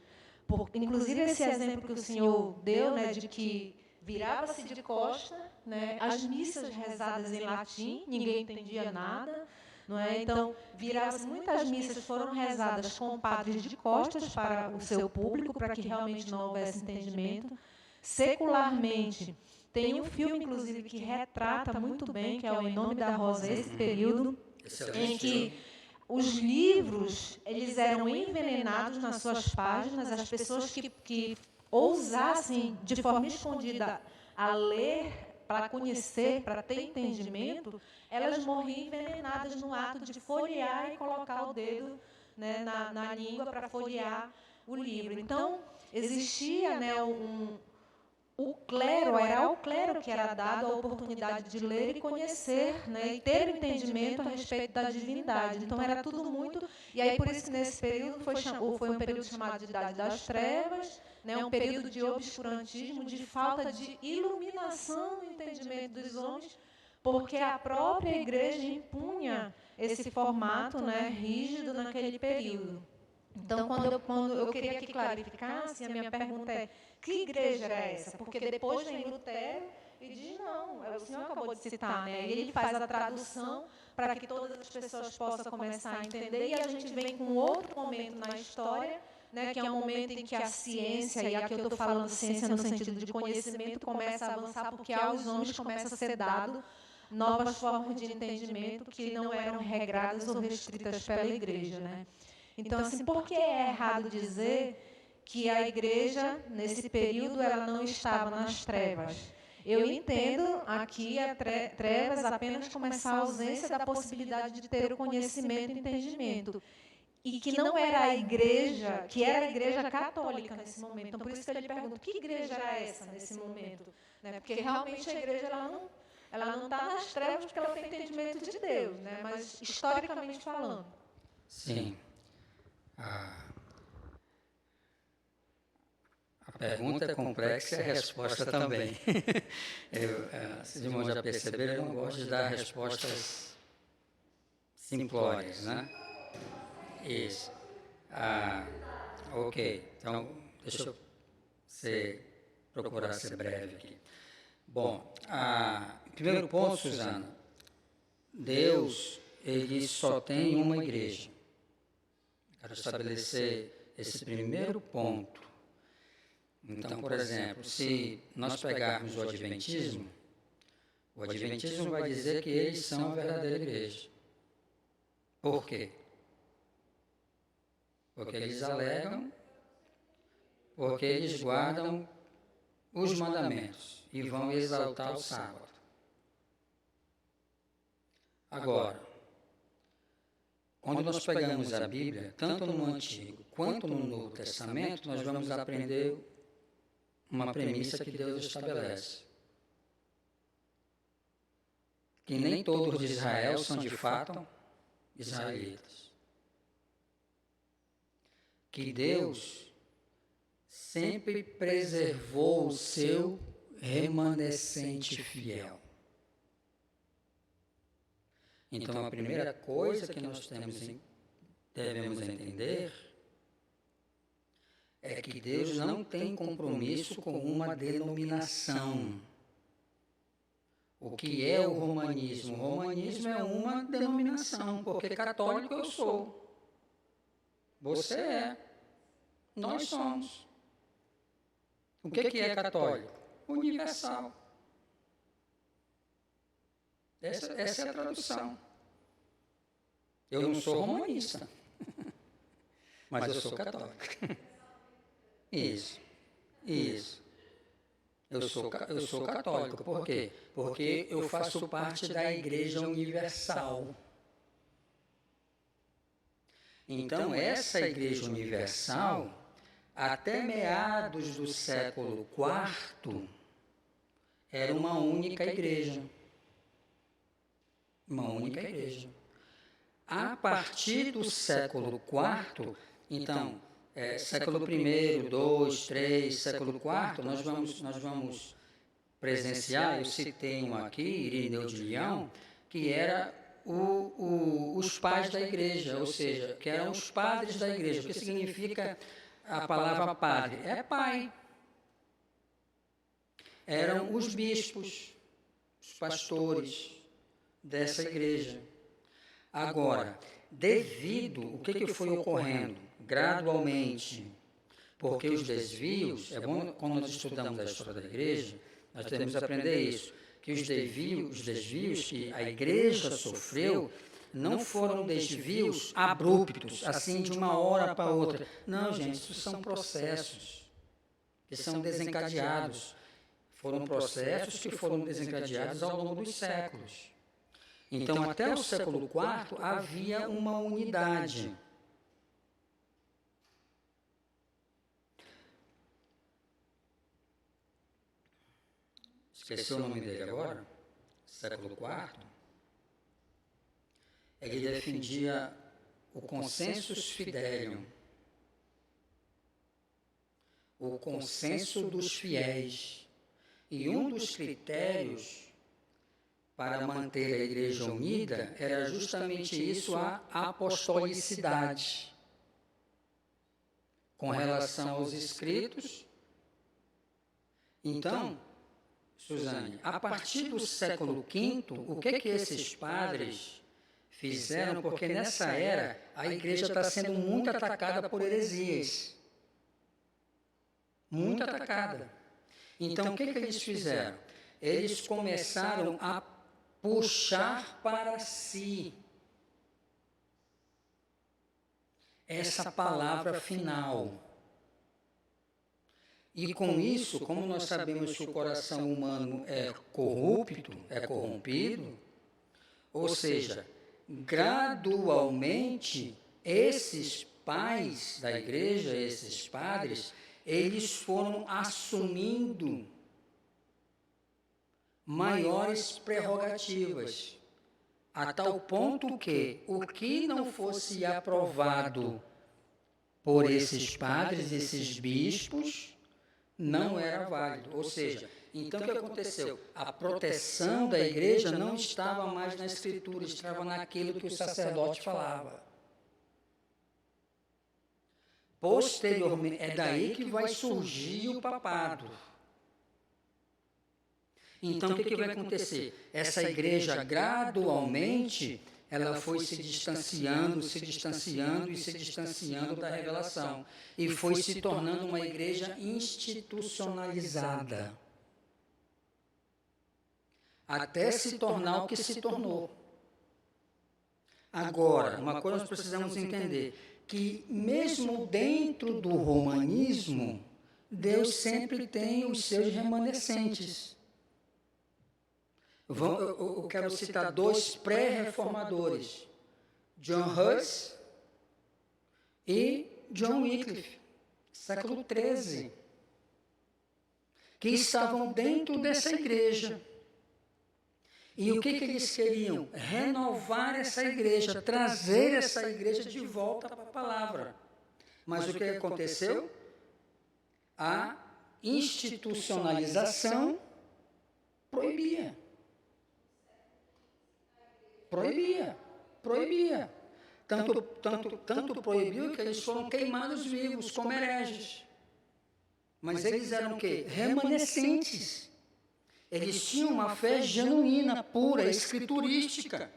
Inclusive esse exemplo que o senhor deu, né, de que virava-se de costa, né, as missas rezadas em latim, ninguém entendia nada, não é? Então, muitas missas foram rezadas com padres de costas para o seu público, para que realmente não houvesse entendimento. Secularmente, tem um filme, inclusive, que retrata muito bem, que é o Em Nome da Rosa, esse período, em que os livros, eles eram envenenados nas suas páginas, as pessoas que ousassem, de forma escondida, a ler, para conhecer, para ter entendimento, elas morriam envenenadas no ato de folhear e colocar o dedo, né, na língua para folhear o livro. Então, existia, né, o clero, era ao clero que era dado a oportunidade de ler e conhecer, né, e ter entendimento a respeito da divindade. Então, era tudo muito... E aí, por isso que nesse período foi um período chamado de Idade das Trevas, né, um período de obscurantismo, de falta de iluminação no entendimento dos homens, porque a própria igreja impunha esse formato, né, rígido naquele período. Então, quando eu queria que clarificasse, a minha pergunta é: que igreja era essa? Porque depois vem Lutero e diz, não, o senhor acabou de citar, né? E ele faz a tradução para que todas as pessoas possam começar a entender, e a gente vem com outro momento na história, né, que é um momento em que a ciência, e aqui eu estou falando ciência no sentido de conhecimento, começa a avançar, porque aos homens começa a ser dado novas formas de entendimento que não eram regradas ou restritas pela igreja, né? Então, assim, por que é errado dizer que a igreja, nesse período, ela não estava nas trevas? Eu entendo aqui a trevas apenas como essa ausência da possibilidade de ter o conhecimento e entendimento. E que não era a igreja, que era a igreja católica nesse momento. Então, por isso que eu lhe pergunto, que igreja era essa nesse momento? Né? Porque realmente a igreja ela não está nas trevas porque ela tem entendimento de Deus, né? Mas historicamente falando. Sim. A pergunta é complexa e a resposta também. Os irmãos já perceberam, eu não gosto de dar respostas simplórias, né? Isso. Ok, então deixa eu procurar ser breve aqui. Bom, primeiro ponto, Suzana, Deus, ele só tem uma igreja. Quero estabelecer esse primeiro ponto. Então, por exemplo, se nós pegarmos o Adventismo vai dizer que eles são a verdadeira igreja. Por quê? Porque eles alegam, porque eles guardam os mandamentos e vão exaltar o sábado. Agora, quando nós pegamos a Bíblia, tanto no Antigo quanto no Novo Testamento, nós vamos aprender uma premissa que Deus estabelece. Que nem todos de Israel são de fato israelitas. Que Deus sempre preservou o seu remanescente fiel. Então, a primeira coisa que nós devemos entender é que Deus não tem compromisso com uma denominação. O que é o romanismo? O romanismo é uma denominação, porque católico eu sou. Você é. Nós somos. O que é católico? Universal. Essa é a tradução. Eu não sou romanista, mas eu sou católico. Isso. Eu sou católico. Por quê? Porque eu faço parte da Igreja Universal. Então, essa Igreja Universal, até meados do século IV, era uma única igreja. Uma única igreja. A partir do século IV, então, século I, II, III, século IV, nós vamos presenciar, eu citei um aqui, Irineu de Leão, que era os pais da igreja, ou seja, que eram os padres da igreja. O que significa a palavra padre? É pai. Eram os bispos, os pastores dessa igreja. Agora, o que foi ocorrendo gradualmente, porque os desvios, é bom quando nós estudamos a história da igreja, nós temos que aprender isso, que os desvios que a igreja sofreu não foram desvios abruptos, assim de uma hora para outra. Não, gente, isso são processos que são desencadeados. Foram processos que foram desencadeados ao longo dos séculos. Então, até o século IV, havia uma unidade. Esqueci o nome dele agora, século IV. Ele defendia o consensus fidelium, o consenso dos fiéis. E um dos critérios para manter a igreja unida era justamente isso, a apostolicidade. Com relação aos escritos. Então, Suzane, a partir do século V, o que esses padres fizeram? Porque nessa era a igreja está sendo muito atacada por heresias. Muito atacada. Então, o que eles fizeram? Eles começaram a puxar para si essa palavra final. E com isso, como nós sabemos que o coração humano é corrompido, ou seja, gradualmente, esses pais da igreja, esses padres, eles foram assumindo maiores prerrogativas, a tal ponto que o que não fosse aprovado por esses padres, esses bispos, não era válido. Ou seja, então o que aconteceu? A proteção da igreja não estava mais na escritura, estava naquilo que o sacerdote falava. Posteriormente, é daí que vai surgir o papado. Então, o que vai acontecer? Essa igreja, gradualmente, ela foi se distanciando da revelação. E foi se tornando uma igreja institucionalizada. Até se tornar o que se tornou. Agora, uma coisa nós precisamos entender, que mesmo dentro do romanismo, Deus sempre tem os seus remanescentes. Eu quero citar dois pré-reformadores, John Hus e John Wycliffe, século XIII, que estavam dentro dessa igreja. E o que eles queriam? Renovar essa igreja, trazer essa igreja de volta para a palavra. Mas o que aconteceu? A institucionalização proibia. Tanto proibiu que eles foram queimados vivos como hereges. Mas eles eram o quê? Remanescentes. Eles tinham uma fé genuína, pura, escriturística.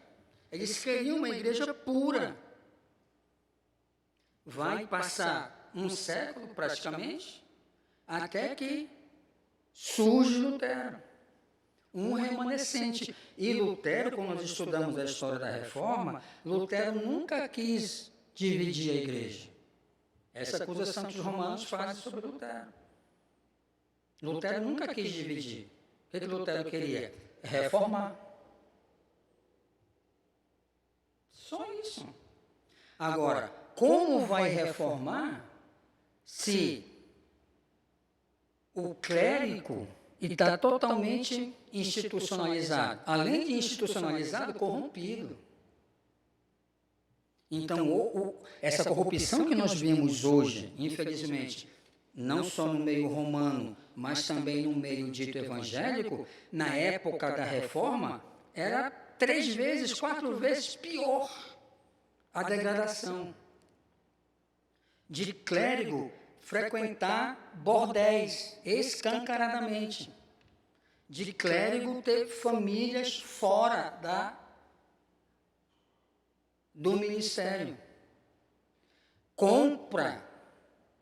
Eles queriam uma igreja pura. Vai passar um século, praticamente, até que surge Lutero, um remanescente. E Lutero, quando nós estudamos a história da Reforma, Lutero nunca quis dividir a igreja. Essa acusação que os romanos fazem sobre Lutero. Lutero nunca quis dividir. O que Lutero queria? Reformar. Só isso. Agora, como vai reformar se o clérigo está totalmente institucionalizado? Além de institucionalizado, corrompido. Então, essa corrupção que nós vemos hoje, infelizmente, não só no meio romano, mas também no meio dito evangélico, na época da Reforma, era 3 vezes, 4 vezes pior a degradação. De clérigo frequentar bordéis escancaradamente. De clérigo ter famílias fora do ministério.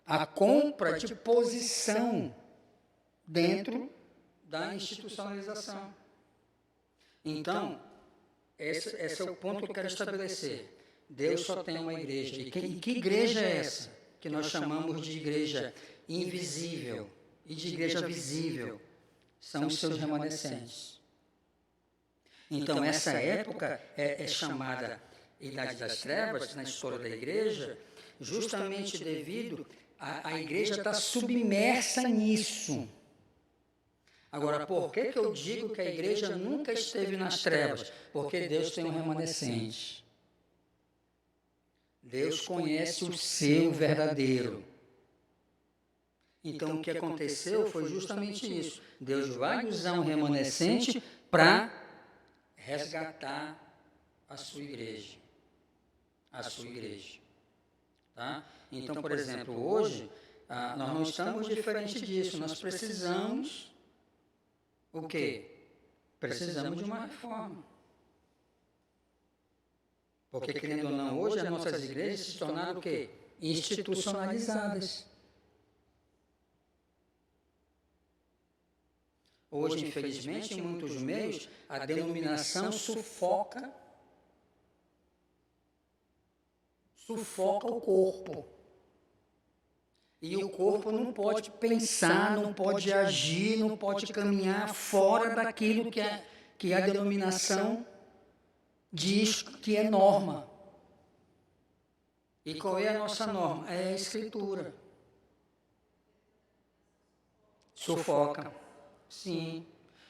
A compra de posição dentro da institucionalização. Então, esse é o ponto que eu quero estabelecer. Deus só tem uma igreja. E que igreja é essa? Que nós chamamos de igreja invisível e de igreja visível. São os seus remanescentes. Então, essa época é chamada Idade das Trevas, na história da igreja, justamente devido a igreja está submersa nisso. Agora, por que eu digo que a igreja nunca esteve nas trevas? Porque Deus tem um remanescente. Deus conhece o seu verdadeiro. Então, o que aconteceu foi justamente isso. Deus vai usar um remanescente para resgatar a sua igreja. Tá? Então, por exemplo, hoje, nós não estamos diferente disso. Nós precisamos, o quê? Precisamos de uma reforma. Porque, querendo ou não, hoje as nossas igrejas se tornaram o quê? Institucionalizadas. Hoje, infelizmente, em muitos meios, a denominação sufoca o corpo. E o corpo não pode pensar, não pode agir, não pode caminhar fora daquilo que a denominação diz que é norma. E qual é a nossa norma? É a Escritura. Sufoca. Sim.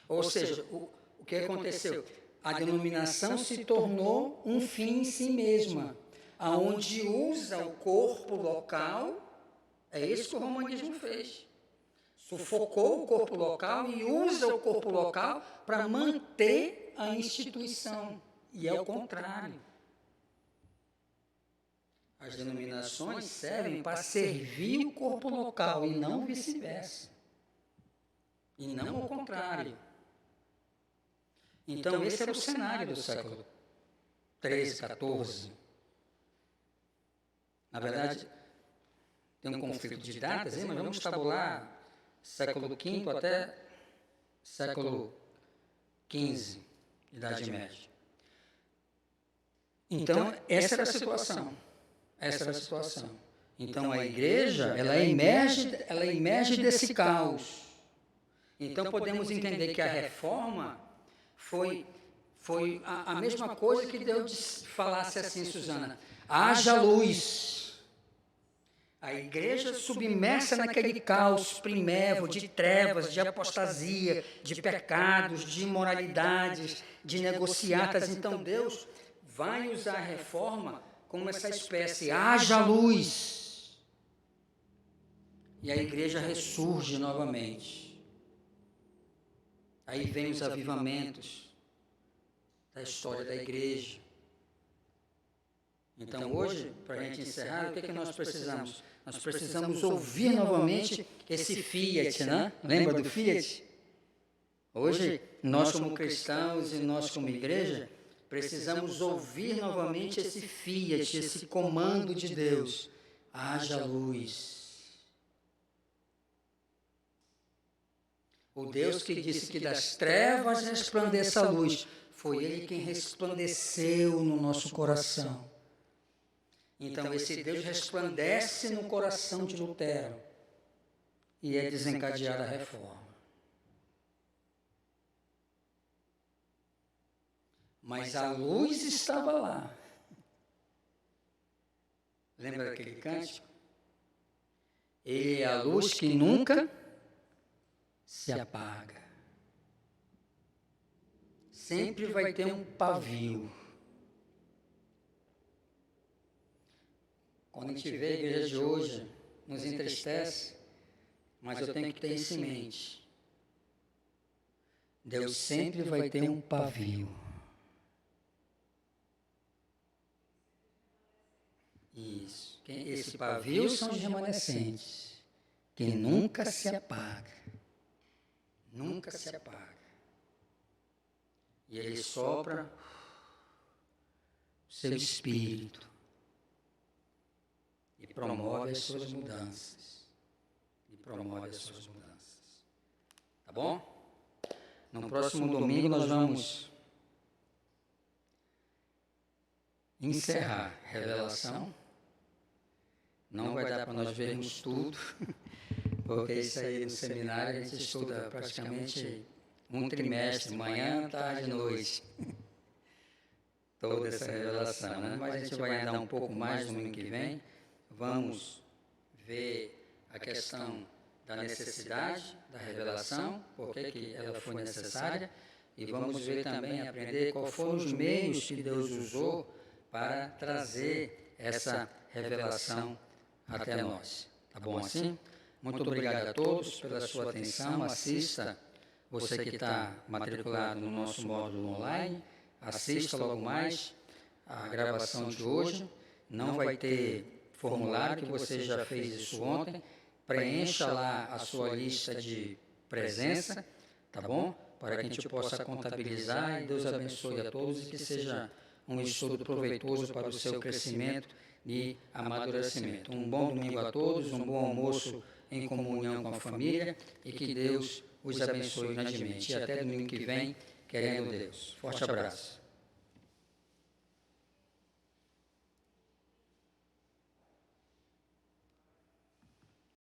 Ou seja, o que aconteceu? A denominação se tornou um fim em si mesma, aonde usa o corpo local. É isso que o romanismo fez. Sufocou o corpo local e usa o corpo local para manter a instituição. E é o contrário. As denominações servem para servir o corpo local e não vice-versa. E não o contrário. Então, esse era o cenário do século XIII, XIV. Na verdade, tem um conflito de datas, mas vamos tabular século V até século XV, Idade Média. Então, essa era a situação. Essa era a situação. Então, a igreja, ela emerge desse caos. Então, podemos entender que a reforma foi a mesma coisa que Deus falasse assim, Suzana, haja luz. A igreja submersa naquele caos primevo de trevas, de apostasia, de pecados, de imoralidades, de negociatas. Então, Deus vai usar a reforma como essa espécie, haja luz. E a igreja ressurge novamente. Aí vem os avivamentos da história da igreja. Então, hoje, para a gente encerrar, o que nós precisamos? Nós precisamos ouvir novamente esse Fiat, né? Lembra do Fiat? Hoje, nós como cristãos e nós como igreja, precisamos ouvir novamente esse Fiat, esse comando de Deus. Haja luz. O Deus que disse que das trevas resplandeça a luz, foi Ele quem resplandeceu no nosso coração. Então, esse Deus resplandece no coração de Lutero e é desencadeada a reforma. Mas a luz estava lá. Lembra daquele cântico? Ele é a luz que nunca se apaga. Sempre vai ter um pavio. Quando a gente vê a igreja de hoje, nos entristece, mas eu tenho que ter isso em mente. Deus sempre vai ter um pavio. Isso. Esse pavio são os remanescentes, que nunca se apaga. Nunca se apaga. E Ele sopra o seu espírito e promove as suas mudanças. Tá bom? No próximo domingo nós vamos encerrar a revelação. Não vai dar para nós vermos tudo, porque isso aí no seminário a gente estuda praticamente um trimestre, manhã, tarde e noite. Toda essa revelação, né? Mas a gente vai andar um pouco mais no domingo que vem. Vamos ver a questão da necessidade da revelação, por que ela foi necessária, e vamos ver também, aprender quais foram os meios que Deus usou para trazer essa revelação até nós. Tá bom assim? Muito obrigado a todos pela sua atenção. Assista, você que está matriculado no nosso módulo online, assista logo mais a gravação de hoje. Não vai ter formulário, que você já fez isso ontem. Preencha lá a sua lista de presença, tá bom? Para que a gente possa contabilizar, e Deus abençoe a todos e que seja um estudo proveitoso para o seu crescimento e amadurecimento. Um bom domingo a todos, um bom almoço em comunhão com a família e que Deus os abençoe grandemente. E até domingo que vem, querendo Deus. Forte abraço.